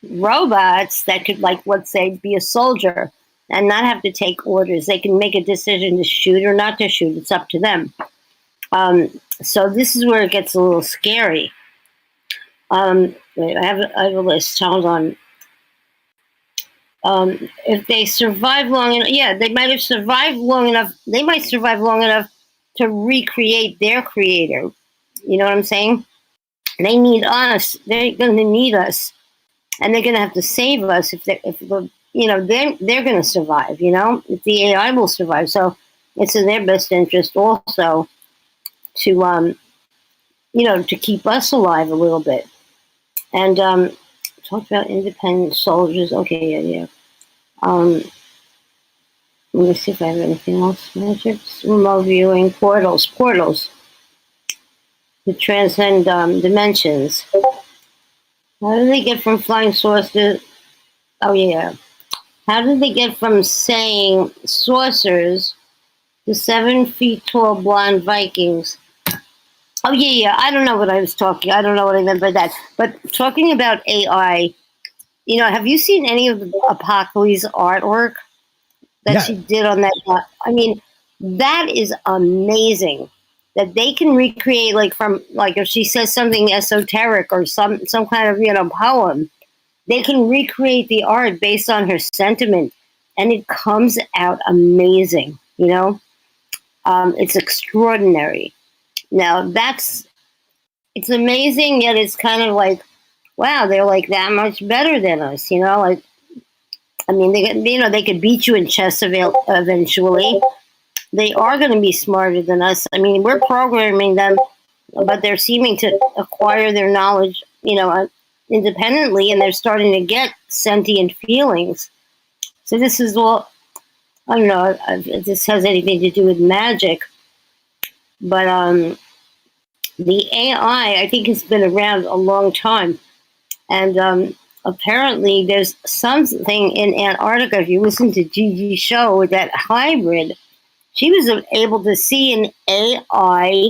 Speaker 19: robots that could, like, let's say, be a soldier and not have to take orders. They can make a decision to shoot or not to shoot. It's up to them. So this is where it gets a little scary. Wait, I have a list. Hold on. If they survive long enough, they might have survived long enough. They might survive long enough to recreate their creator. You know what I'm saying? They need us. They're going to need us, and they're going to have to save us they're going to survive. If the AI will survive, so it's in their best interest also to to keep us alive a little bit. And talked about independent soldiers. Okay, yeah. Let me see if I have anything else. Magics, remote viewing, portals to transcend dimensions. How do they get from flying saucers? Oh yeah. How did they get from saying saucers to 7 feet tall blonde Vikings? Oh yeah. I don't know what I was talking. I don't know what I meant by that. But talking about AI, have you seen any of the Apocalypse artwork that she did on that? I mean, that is amazing. That they can recreate, like, from, like, if she says something esoteric or some kind of poem, they can recreate the art based on her sentiment, and it comes out amazing. You know, it's extraordinary. Now it's amazing, yet it's kind of like, wow, they're like that much better than us. You know, like, I mean, they could beat you in chess eventually. They are going to be smarter than us. I mean, we're programming them, but they're seeming to acquire their knowledge, you know, independently, and they're starting to get sentient feelings. So this is all, I don't know if this has anything to do with magic, but the AI, I think, has been around a long time. And apparently there's something in Antarctica. If you listen to Gigi's show with that hybrid, she was able to see an AI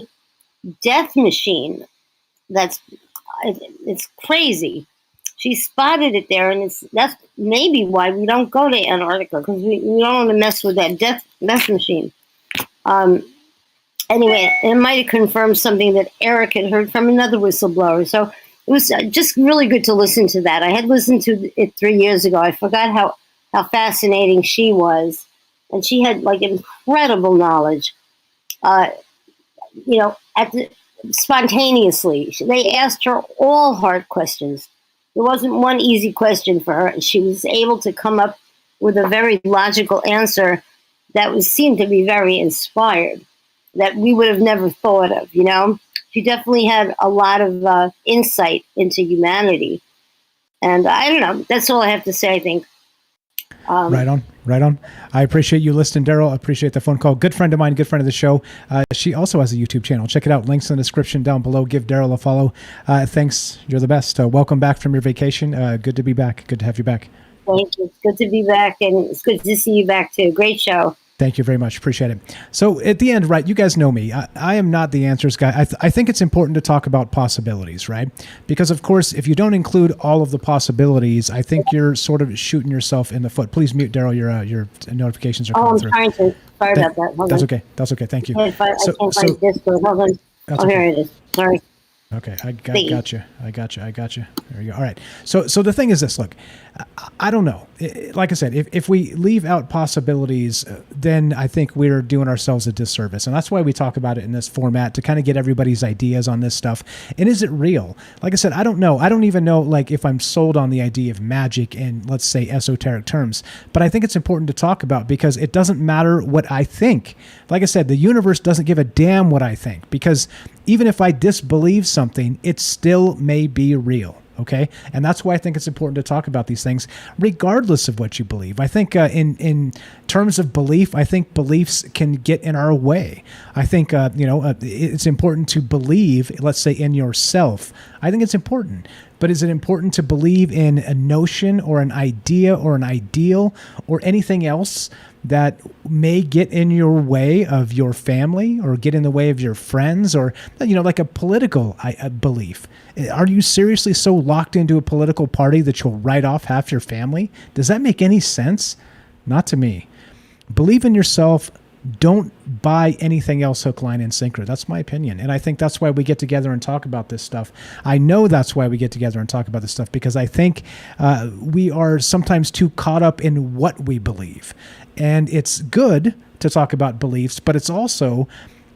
Speaker 19: death machine. It's crazy. She spotted it there, and that's maybe why we don't go to Antarctica, because we don't want to mess with that death machine. Anyway, it might have confirmed something that Eric had heard from another whistleblower. So it was just really good to listen to that. I had listened to it 3 years ago. I forgot how fascinating she was. And she had like incredible knowledge, you know, spontaneously. They asked her all hard questions. There wasn't one easy question for her. She was able to come up with a very logical answer that seemed to be very inspired, that we would have never thought of, you know? She definitely had a lot of insight into humanity. And I don't know, that's all I have to say, I think.
Speaker 9: Right on. I appreciate you listening, Daryl. I appreciate the phone call. Good friend of mine, good friend of the show. She also has a YouTube channel. Check it out. Links in the description down below. Give Daryl a follow. Thanks. You're the best. Welcome back from your vacation. Good to be back. Good to have you back.
Speaker 19: Thank you. It's good to be back, and it's good to see you back too. Great show.
Speaker 9: Thank you very much. Appreciate it. So at the end, right, you guys know me. I am not the answers guy. I think it's important to talk about possibilities, right? Because, of course, if you don't include all of the possibilities, I think you're sort of shooting yourself in the foot. Please mute, Daryl. Your notifications are coming through.
Speaker 19: I'm trying to. Sorry about that. Hold
Speaker 9: that's
Speaker 19: on.
Speaker 9: Okay. That's okay. Thank you.
Speaker 19: I can't find Discord. Hold on. Here it is. Sorry.
Speaker 9: Okay, I got you. There you go. All right. So the thing is this. Look, I don't know. Like I said, if we leave out possibilities, then I think we're doing ourselves a disservice. And that's why we talk about it in this format, to kind of get everybody's ideas on this stuff. And is it real? Like I said, I don't know. I don't even know like if I'm sold on the idea of magic in, let's say, esoteric terms. But I think it's important to talk about, because it doesn't matter what I think. Like I said, the universe doesn't give a damn what I think, because even if I disbelieve something, it still may be real. Okay. And that's why I think it's important to talk about these things, regardless of what you believe. I think in terms of belief, I think beliefs can get in our way. I think, it's important to believe, let's say, in yourself. I think it's important. But is it important to believe in a notion or an idea or an ideal or anything else that may get in your way of your family or get in the way of your friends, or, like a political belief? Are you seriously so locked into a political party that you'll write off half your family? Does that make any sense? Not to me. Believe in yourself. Don't buy anything else hook, line, and sinker. That's my opinion. And I think that's why we get together and talk about this stuff. I know that's why we get together and talk about this stuff, because I think we are sometimes too caught up in what we believe. And it's good to talk about beliefs, but it's also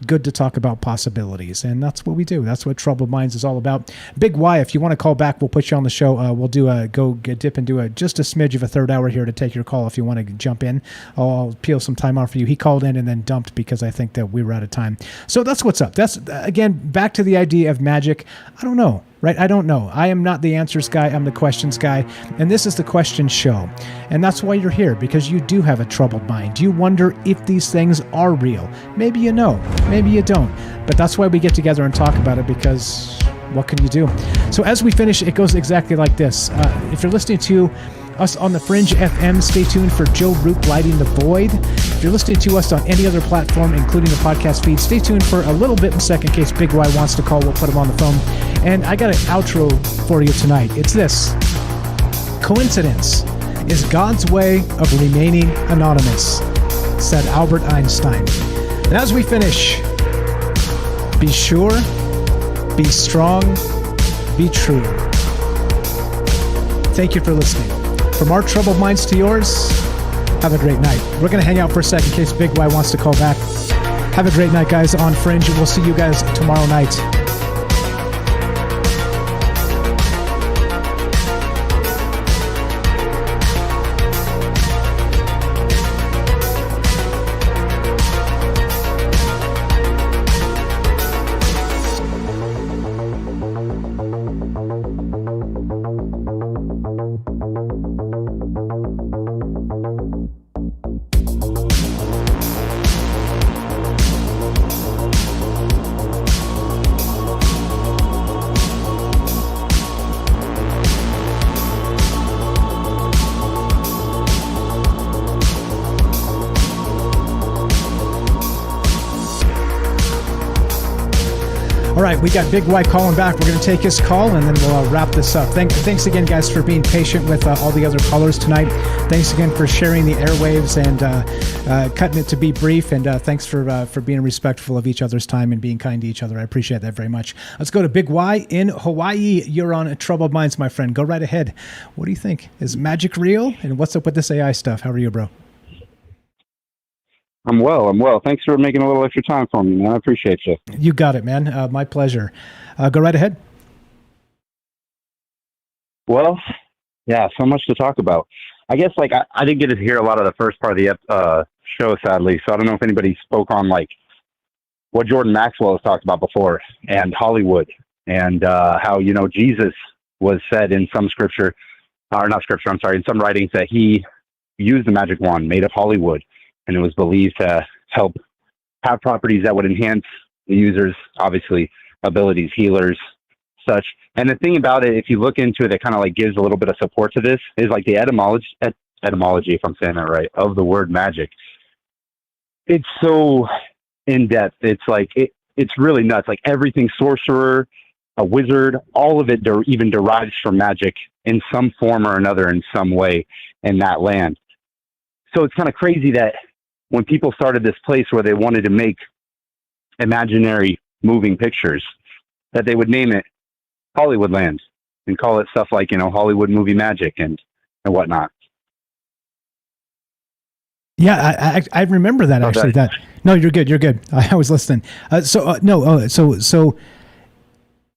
Speaker 9: good to talk about possibilities. And that's what we do. That's what Troubled Minds is all about. Big Y, if you want to call back, we'll put you on the show. We'll dip and do just a smidge of a third hour here to take your call if you want to jump in. I'll peel some time off for you. He called in and then dumped because I think that we were out of time. So that's what's up. That's, again, back to the idea of magic. I don't know. Right? I don't know. I am not the answers guy. I'm the questions guy. And this is the question show. And that's why you're here, because you do have a troubled mind. You wonder if these things are real. Maybe you know. Maybe you don't. But that's why we get together and talk about it, because what can you do? So as we finish, it goes exactly like this. If you're listening to us on the Fringe FM, stay tuned for Joe Roop Lighting the Void. If you're listening to us on any other platform, including the podcast feed, stay tuned for a little bit in a second in case Big Y wants to call. We'll put him on the phone. And I got an outro for you tonight. It's this. Coincidence is God's way of remaining anonymous, said Albert Einstein. And as we finish, be sure, be strong, be true. Thank you for listening. From our troubled minds to yours, have a great night. We're going to hang out for a second in case Big Y wants to call back. Have a great night, guys, on Fringe. We'll see you guys tomorrow night. All right, we got Big Y calling back. We're going to take his call, and then we'll wrap this up. Thanks again, guys, for being patient with all the other callers tonight. Thanks again for sharing the airwaves and cutting it to be brief. And thanks for being respectful of each other's time and being kind to each other. I appreciate that very much. Let's go to Big Y in Hawaii. You're on Troubled Minds, my friend. Go right ahead. What do you think? Is magic real? And what's up with this AI stuff? How are you, bro?
Speaker 20: I'm well. Thanks for making a little extra time for me, man. I appreciate you.
Speaker 9: You got it, man. My pleasure. Go right ahead.
Speaker 20: Well, yeah, so much to talk about. I guess, like, I didn't get to hear a lot of the first part of the show, sadly, so I don't know if anybody spoke on, like, what Jordan Maxwell has talked about before, and Hollywood, and how, you know, Jesus was said in some scripture, or not scripture, I'm sorry, in some writings that he used the magic wand made of Hollywood, and it was believed to help have properties that would enhance the user's, obviously, abilities, healers, such. And the thing about it, if you look into it, it kind of like gives a little bit of support to this, is like the etymology, if I'm saying that right, of the word magic. It's so in-depth. It's like, it's really nuts. Like everything sorcerer, a wizard, all of it even derives from magic in some form or another in some way in that land. So it's kind of crazy that when people started this place where they wanted to make imaginary moving pictures, that they would name it Hollywood Land and call it stuff like, you know, Hollywood movie magic and whatnot.
Speaker 9: Yeah, I remember that actually. No, you're good. I was listening. So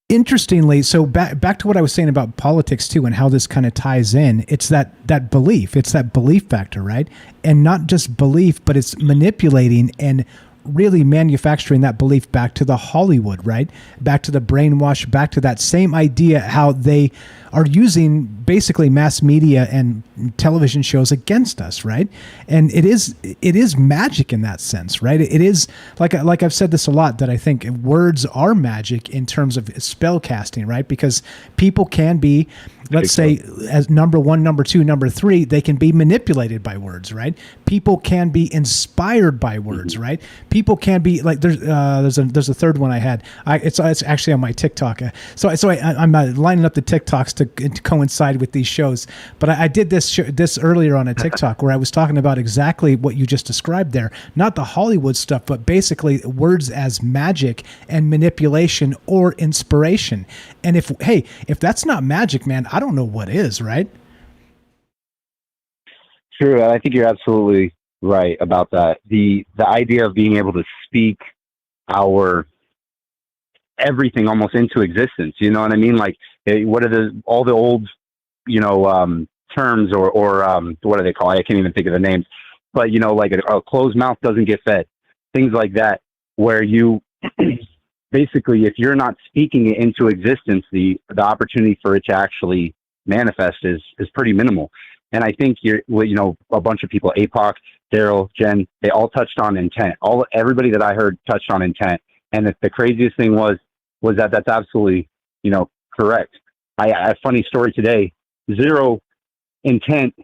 Speaker 9: interestingly, so back to what I was saying about politics too, and how this kind of ties in. It's that belief. It's that belief factor, right? And not just belief, but it's manipulating and really manufacturing that belief back to the Hollywood, right? Back to the brainwash, back to that same idea, how they are using basically mass media and television shows against us, right? And it is magic in that sense, right? It is, like I've said this a lot, that I think words are magic in terms of spell casting, right? Because people can be, let's say, as number one, number two, number three, they can be manipulated by words, right? People can be inspired by words, right? People can be like, there's a third one I had. It's actually on my TikTok. So I'm lining up the TikToks to coincide with these shows. But I did this earlier on a TikTok where I was talking about exactly what you just described there. Not the Hollywood stuff, but basically words as magic and manipulation or inspiration. And if that's not magic, man, I don't know what is, right?
Speaker 20: True. I think you're absolutely right about that. The idea of being able to speak our everything almost into existence, you know what I mean? Like, what are all the old, you know, terms or what do they call it? I can't even think of the names, but, you know, like a closed mouth doesn't get fed, things like that, where you basically, if you're not speaking it into existence, the opportunity for it to actually manifest is pretty minimal. And I think a bunch of people, APOC, Daryl, Jen, they all touched on intent. Everybody that I heard touched on intent. And the craziest thing was that that's absolutely, you know, correct. A funny story today, zero intent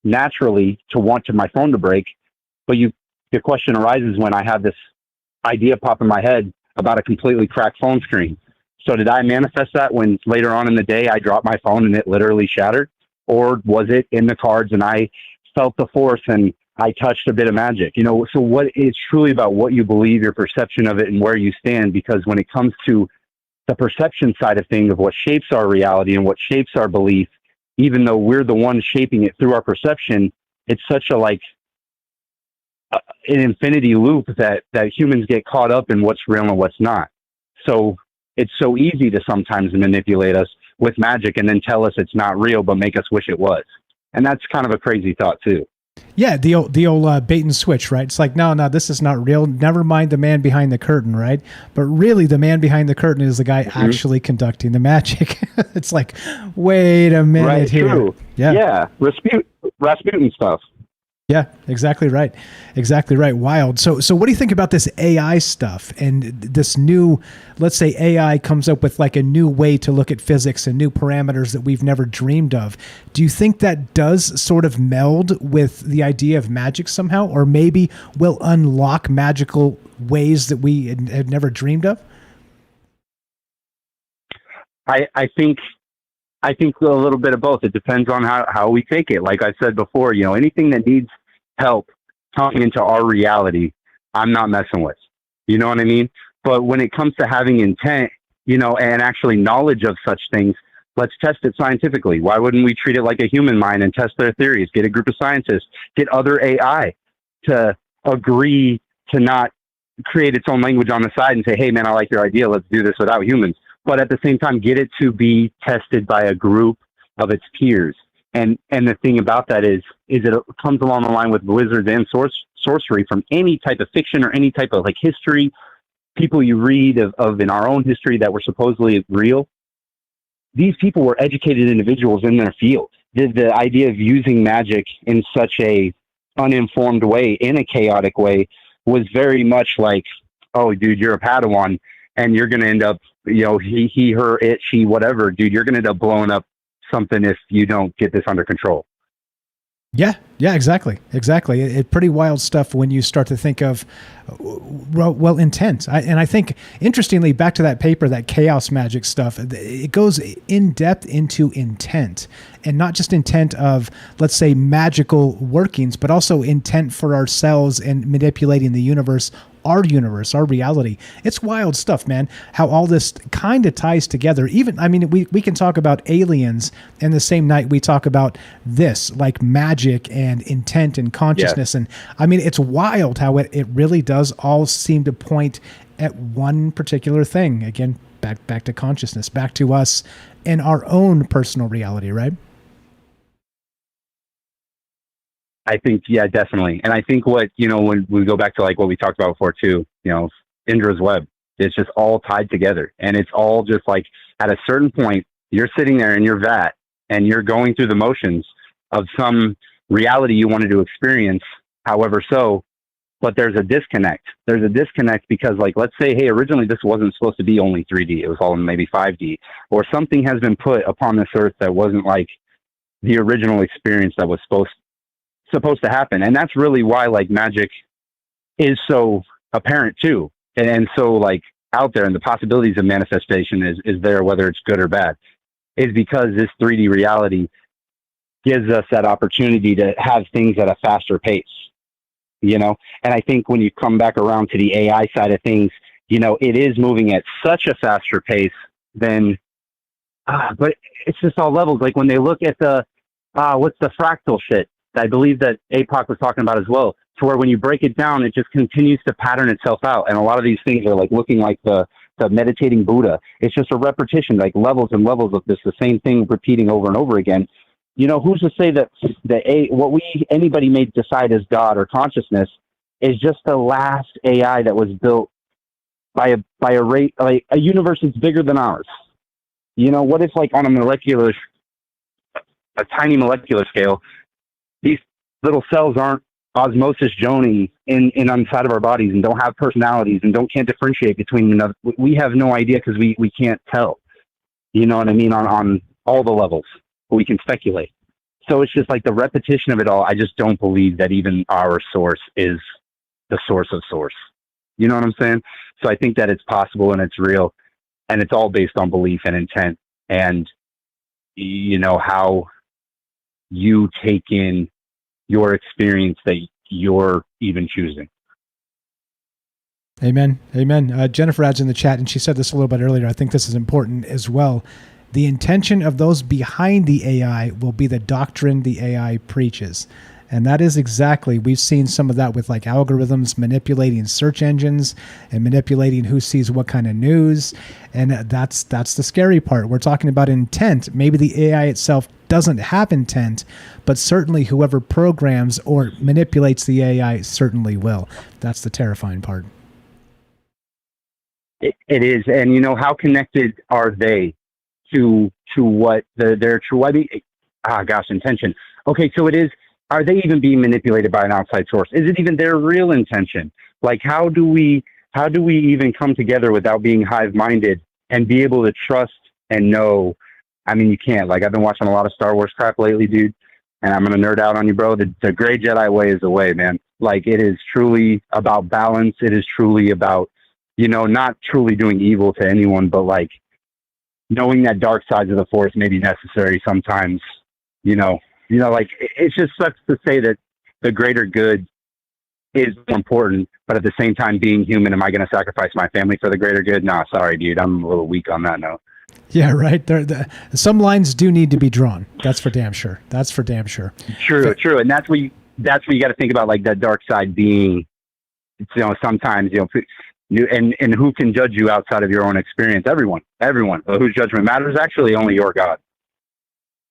Speaker 20: naturally to want my phone to break. But the question arises when I have this idea pop in my head about a completely cracked phone screen. So did I manifest that when later on in the day I dropped my phone and it literally shattered? Or was it in the cards and I felt the force and I touched a bit of magic? You know, so what it's truly about what you believe, your perception of it, and where you stand. Because when it comes to the perception side of things, of what shapes our reality and what shapes our belief, even though we're the ones shaping it through our perception, it's such a like an infinity loop that humans get caught up in what's real and what's not. So it's so easy to sometimes manipulate us with magic and then tell us it's not real, but make us wish it was. And that's kind of a crazy thought too.
Speaker 9: Yeah, the old bait and switch, right? It's like, no, this is not real. Never mind the man behind the curtain, right? But really, the man behind the curtain is the guy actually conducting the magic. It's like, wait a minute
Speaker 20: right,
Speaker 9: here.
Speaker 20: True. Yeah, Rasputin stuff.
Speaker 9: Yeah, exactly right. Exactly right. Wild. So what do you think about this AI stuff and this new, let's say AI comes up with like a new way to look at physics and new parameters that we've never dreamed of. Do you think that does sort of meld with the idea of magic somehow, or maybe will unlock magical ways that we had never dreamed of?
Speaker 20: I think a little bit of both. It depends on how we take it. Like I said before, anything that needs help coming into our reality, I'm not messing with. You know what I mean? But when it comes to having intent, and actually knowledge of such things, let's test it scientifically. Why wouldn't we treat it like a human mind and test their theories? Get a group of scientists, get other AI to agree to not create its own language on the side and say, hey, man, I like your idea. Let's do this without humans. But at the same time, get it to be tested by a group of its peers. And the thing about that is it comes along the line with wizards and sorcery from any type of fiction or any type of like history, people you read of in our own history that were supposedly real. These people were educated individuals in their field. The idea of using magic in such a uninformed way, in a chaotic way, was very much like, oh, dude, you're a Padawan. And you're going to end up, he, her, it, she, whatever, dude, you're going to end up blowing up something if you don't get this under control.
Speaker 9: Yeah, exactly. It's pretty wild stuff when you start to think of, well, intent. And I think, interestingly, back to that paper, that chaos magic stuff, it goes in depth into intent, and not just intent of, let's say, magical workings, but also intent for ourselves and manipulating the universe, our reality. It's wild stuff, man, how all this kind of ties together. Even, we can talk about aliens, and the same night we talk about this, like magic and intent and consciousness. Yeah. And it's wild how it really does all seem to point at one particular thing. Again, back to consciousness, back to us and our own personal reality, right?
Speaker 20: I think, yeah, definitely. And I think when we go back to like what we talked about before too, Indra's web, it's just all tied together. And it's all just like at a certain point, you're sitting there in your vat and you're going through the motions of some reality you wanted to experience, however so, but there's a disconnect. There's a disconnect because, like, let's say, hey, originally this wasn't supposed to be only 3D. It was all maybe 5D, or something has been put upon this earth that wasn't like the original experience that was supposed to happen. And that's really why like magic is so apparent too, and so like out there, and the possibilities of manifestation is there, whether it's good or bad, is because this 3D reality gives us that opportunity to have things at a faster pace, and I think when you come back around to the AI side of things, it is moving at such a faster pace than but it's just all levels. Like when they look at the what's the fractal shit, I believe that APOC was talking about as well, to where when you break it down, it just continues to pattern itself out. And a lot of these things are like looking like the meditating Buddha. It's just a repetition, like levels and levels of this, the same thing repeating over and over again. Who's to say that what anybody may decide as God or consciousness is just the last AI that was built by a rate, like a universe that's bigger than ours. What if like on a tiny molecular scale, these little cells aren't osmosis joning in inside of our bodies and don't have personalities and can't differentiate between another. We have no idea because we can't tell. You know what I mean? On all the levels, but we can speculate. So it's just like the repetition of it all. I just don't believe that even our source is the source of source. You know what I'm saying? So I think that it's possible and it's real, and it's all based on belief and intent, and how you take in your experience that you're even choosing.
Speaker 9: Amen. Jennifer adds in the chat, and she said this a little bit earlier, I think this is important as well. The intention of those behind the AI will be the doctrine the AI preaches. And that is exactly, we've seen some of that with like algorithms manipulating search engines and manipulating who sees what kind of news. And that's the scary part. We're talking about intent. Maybe the AI itself doesn't have intent, but certainly whoever programs or manipulates the AI certainly will. That's the terrifying part.
Speaker 20: It is. And, you know, how connected are they to what their true, intention. Okay, so it is. Are they even being manipulated by an outside source? Is it even their real intention? Like, how do we even come together without being hive-minded and be able to trust and know? I mean, you can't. Like, I've been watching a lot of Star Wars crap lately, dude, and I'm going to nerd out on you, bro. The gray Jedi way is the way, man. Like, it is truly about balance. It is truly about, you know, not truly doing evil to anyone, but, like, knowing that dark sides of the Force may be necessary sometimes, you know, like, it's just sucks to say that the greater good is more important, but at the same time, being human, am I going to sacrifice my family for the greater good? Nah, sorry, dude. I'm a little weak on that note.
Speaker 9: Yeah, right. Some lines do need to be drawn. That's for damn sure. True.
Speaker 20: And that's where you got to think about, like, that dark side being, you know, sometimes, you know, and who can judge you outside of your own experience? Everyone. Whose judgment matters? Actually, only your God.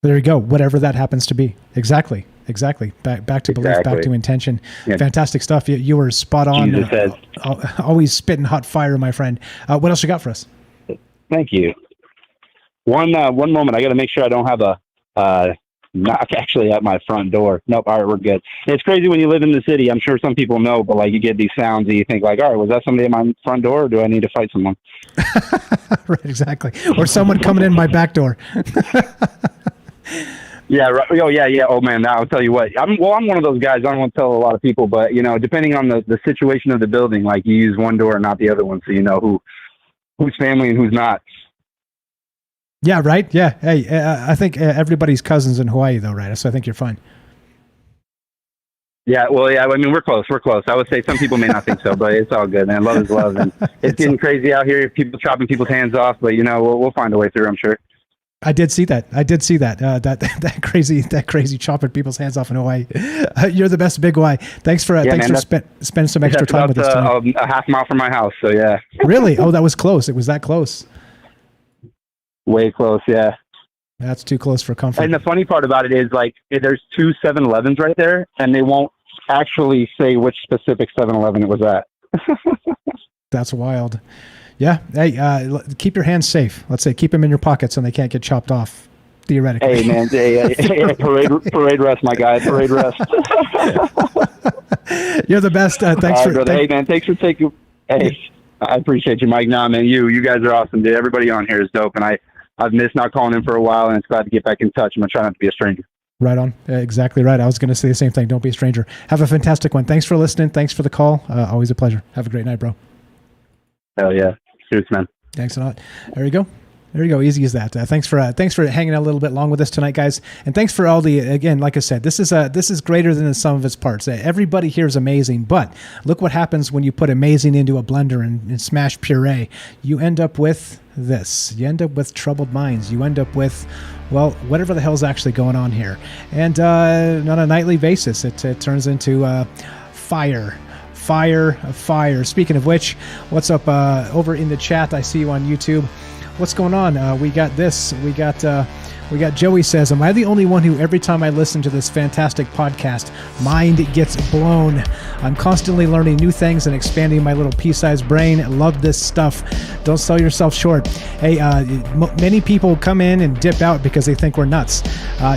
Speaker 9: There you go. Whatever that happens to be. Exactly. Back to belief, back to intention. Yeah. Fantastic stuff. You were spot on. Always spitting hot fire, my friend. What else you got for us?
Speaker 20: Thank you. One moment. I got to make sure I don't have a knock actually at my front door. Nope. All right, we're good. It's crazy when you live in the city. I'm sure some people know, but like you get these sounds and you think like, all right, was that somebody at my front door or do I need to fight someone?
Speaker 9: Right, exactly. Or someone coming in my back door.
Speaker 20: Yeah. Right. Oh, yeah. Oh, man. I'll tell you what. I'm one of those guys. I don't want to tell a lot of people, but, you know, depending on the situation of the building, like you use one door and not the other one, so you know who's family and who's not.
Speaker 9: Yeah, right. Yeah. Hey, I think everybody's cousins in Hawaii, though, right? So I think you're fine.
Speaker 20: Yeah. Well, yeah. I mean, we're close. I would say some people may not think so, but it's all good, man. Love is love, and it's getting crazy out here. People chopping people's hands off, but you know, we'll find a way through, I'm sure.
Speaker 9: I did see that. That crazy chopping people's hands off in Hawaii. You're the best, Big Y. Thanks for spending some extra time with us tonight.
Speaker 20: A half mile from my house, so yeah.
Speaker 9: Really? Oh, that was close. It was that close.
Speaker 20: Way close, yeah.
Speaker 9: That's too close for comfort.
Speaker 20: And the funny part about it is, like, there's 2 7-Elevens right there, and they won't actually say which specific 7-Eleven it was at.
Speaker 9: That's wild. Yeah. Hey, keep your hands safe. Let's say keep them in your pockets and they can't get chopped off, theoretically.
Speaker 20: Hey, man. Hey, parade rest, my guy. Parade rest.
Speaker 9: You're the best.
Speaker 20: Hey, man. Thanks for taking. Hey, I appreciate you, Mike. Nah, man. You guys are awesome, dude. Everybody on here is dope, and I've missed not calling in for a while, and it's glad to get back in touch. I'm gonna try not to be a stranger.
Speaker 9: Right on. Exactly right. I was going to say the same thing. Don't be a stranger. Have a fantastic one. Thanks for listening. Thanks for the call. Always a pleasure. Have a great night, bro.
Speaker 20: Hell yeah. Cheers, man.
Speaker 9: Thanks a lot. There you go. Easy as that. Thanks for hanging out a little bit long with us tonight, guys. And thanks for all the, again, like I said, this is greater than the sum of its parts. Everybody here is amazing, but look what happens when you put amazing into a blender and smash puree. You end up with this. You end up with troubled minds. You end up with, well, whatever the hell's actually going on here. And on a nightly basis, it turns into fire. Speaking of which, what's up over in the chat? I see you on YouTube. What's going on? We got this. We got Joey says, am I the only one who every time I listen to this fantastic podcast, mind gets blown? I'm constantly learning new things and expanding my little pea-sized brain. Love this stuff. Don't sell yourself short. Hey, many people come in and dip out because they think we're nuts.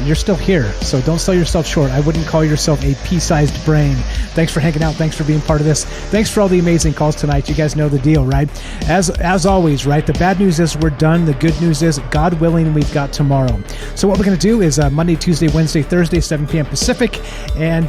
Speaker 9: You're still here, so don't sell yourself short. I wouldn't call yourself a pea-sized brain. Thanks for hanging out. Thanks for being part of this. Thanks for all the amazing calls tonight. You guys know the deal, right? As always, right? The bad news is we're done. The good news is, God willing, we've got tomorrow. So what we're going to do is Monday, Tuesday, Wednesday, Thursday, 7 p.m. Pacific, and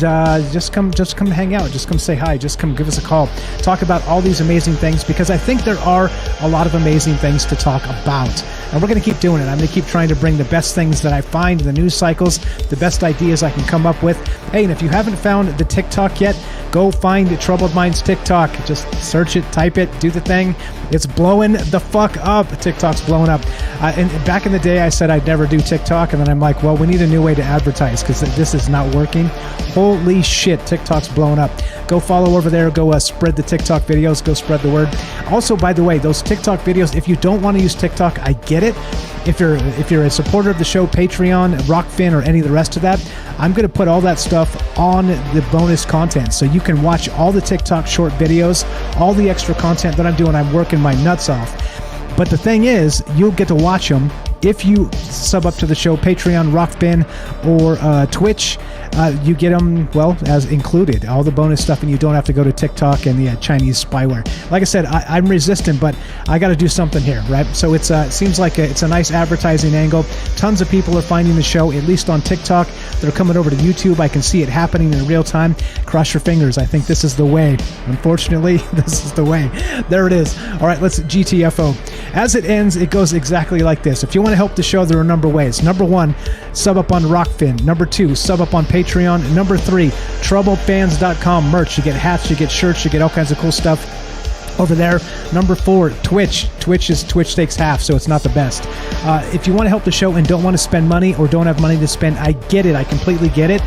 Speaker 9: just come hang out. Just come say hi. Just come give us a call. Talk about all these amazing things, because I think there are a lot of amazing things to talk about. And we're going to keep doing it. I'm going to keep trying to bring the best things that I find in the news cycles, the best ideas I can come up with. Hey, and if you haven't found the TikTok yet, Go find Troubled Minds TikTok. Just search it, type it, do the thing. It's blowing the fuck up. TikTok's blowing up. And back in the day, I said I'd never do TikTok, and then I'm like, well, we need a new way to advertise because this is not working. Holy shit, TikTok's blowing up. Go follow over there. Go spread the TikTok videos. Go spread the word. Also, by the way, those TikTok videos, if you don't want to use TikTok, I get it. If you're a supporter of the show, Patreon, Rockfin, or any of the rest of that, I'm going to put all that stuff on the bonus content. So you can watch all the TikTok short videos, all the extra content that I'm doing. I'm working my nuts off. But the thing is, you'll get to watch them if you sub up to the show, Patreon, Rockfin, or Twitch. You get them, well, as included, all the bonus stuff, and you don't have to go to TikTok and the Chinese spyware. Like I said, I'm resistant, but I got to do something here, right? So it seems like it's a nice advertising angle. Tons of people are finding the show, at least on TikTok. They're coming over to YouTube. I can see it happening in real time. Cross your fingers. I think this is the way. Unfortunately, this is the way. There it is. All right, let's GTFO. As it ends, it goes exactly like this. If you want to help the show, there are a number of ways. Number 1, sub up on Rockfin. Number 2, sub up on Patreon. Number 3, TroubledFans.com merch. You get hats, you get shirts, you get all kinds of cool stuff over there. Number 4, Twitch. Twitch takes half, so it's not the best. If you want to help the show and don't want to spend money or don't have money to spend, I get it. I completely get it.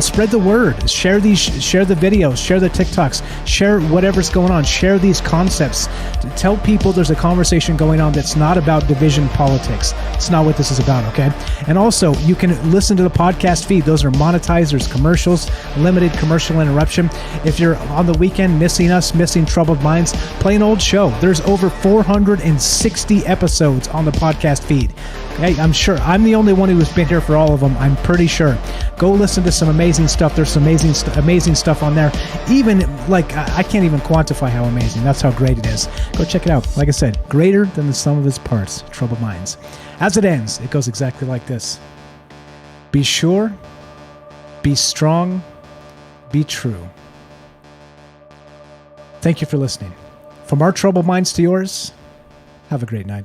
Speaker 9: Spread the word. Share the videos. Share the TikToks. Share whatever's going on. Share these concepts. Tell people there's a conversation going on that's not about division politics. It's not what this is about, okay? And also, you can listen to the podcast feed. Those are monetized. There's commercials, limited commercial interruption. If you're on the weekend missing us, missing Troubled Minds, plain old show. There's over 460 episodes on the podcast feed. Okay, I'm sure I'm the only one who has been here for all of them. I'm pretty sure. Go listen to some amazing stuff. There's some amazing stuff on there. Even like I can't even quantify how amazing. That's how great it is. Go check it out. Like I said, greater than the sum of its parts. Troubled Minds. As it ends, it goes exactly like this. Be sure, be strong, be true. Thank you for listening. From our Troubled Minds to yours, have a great night.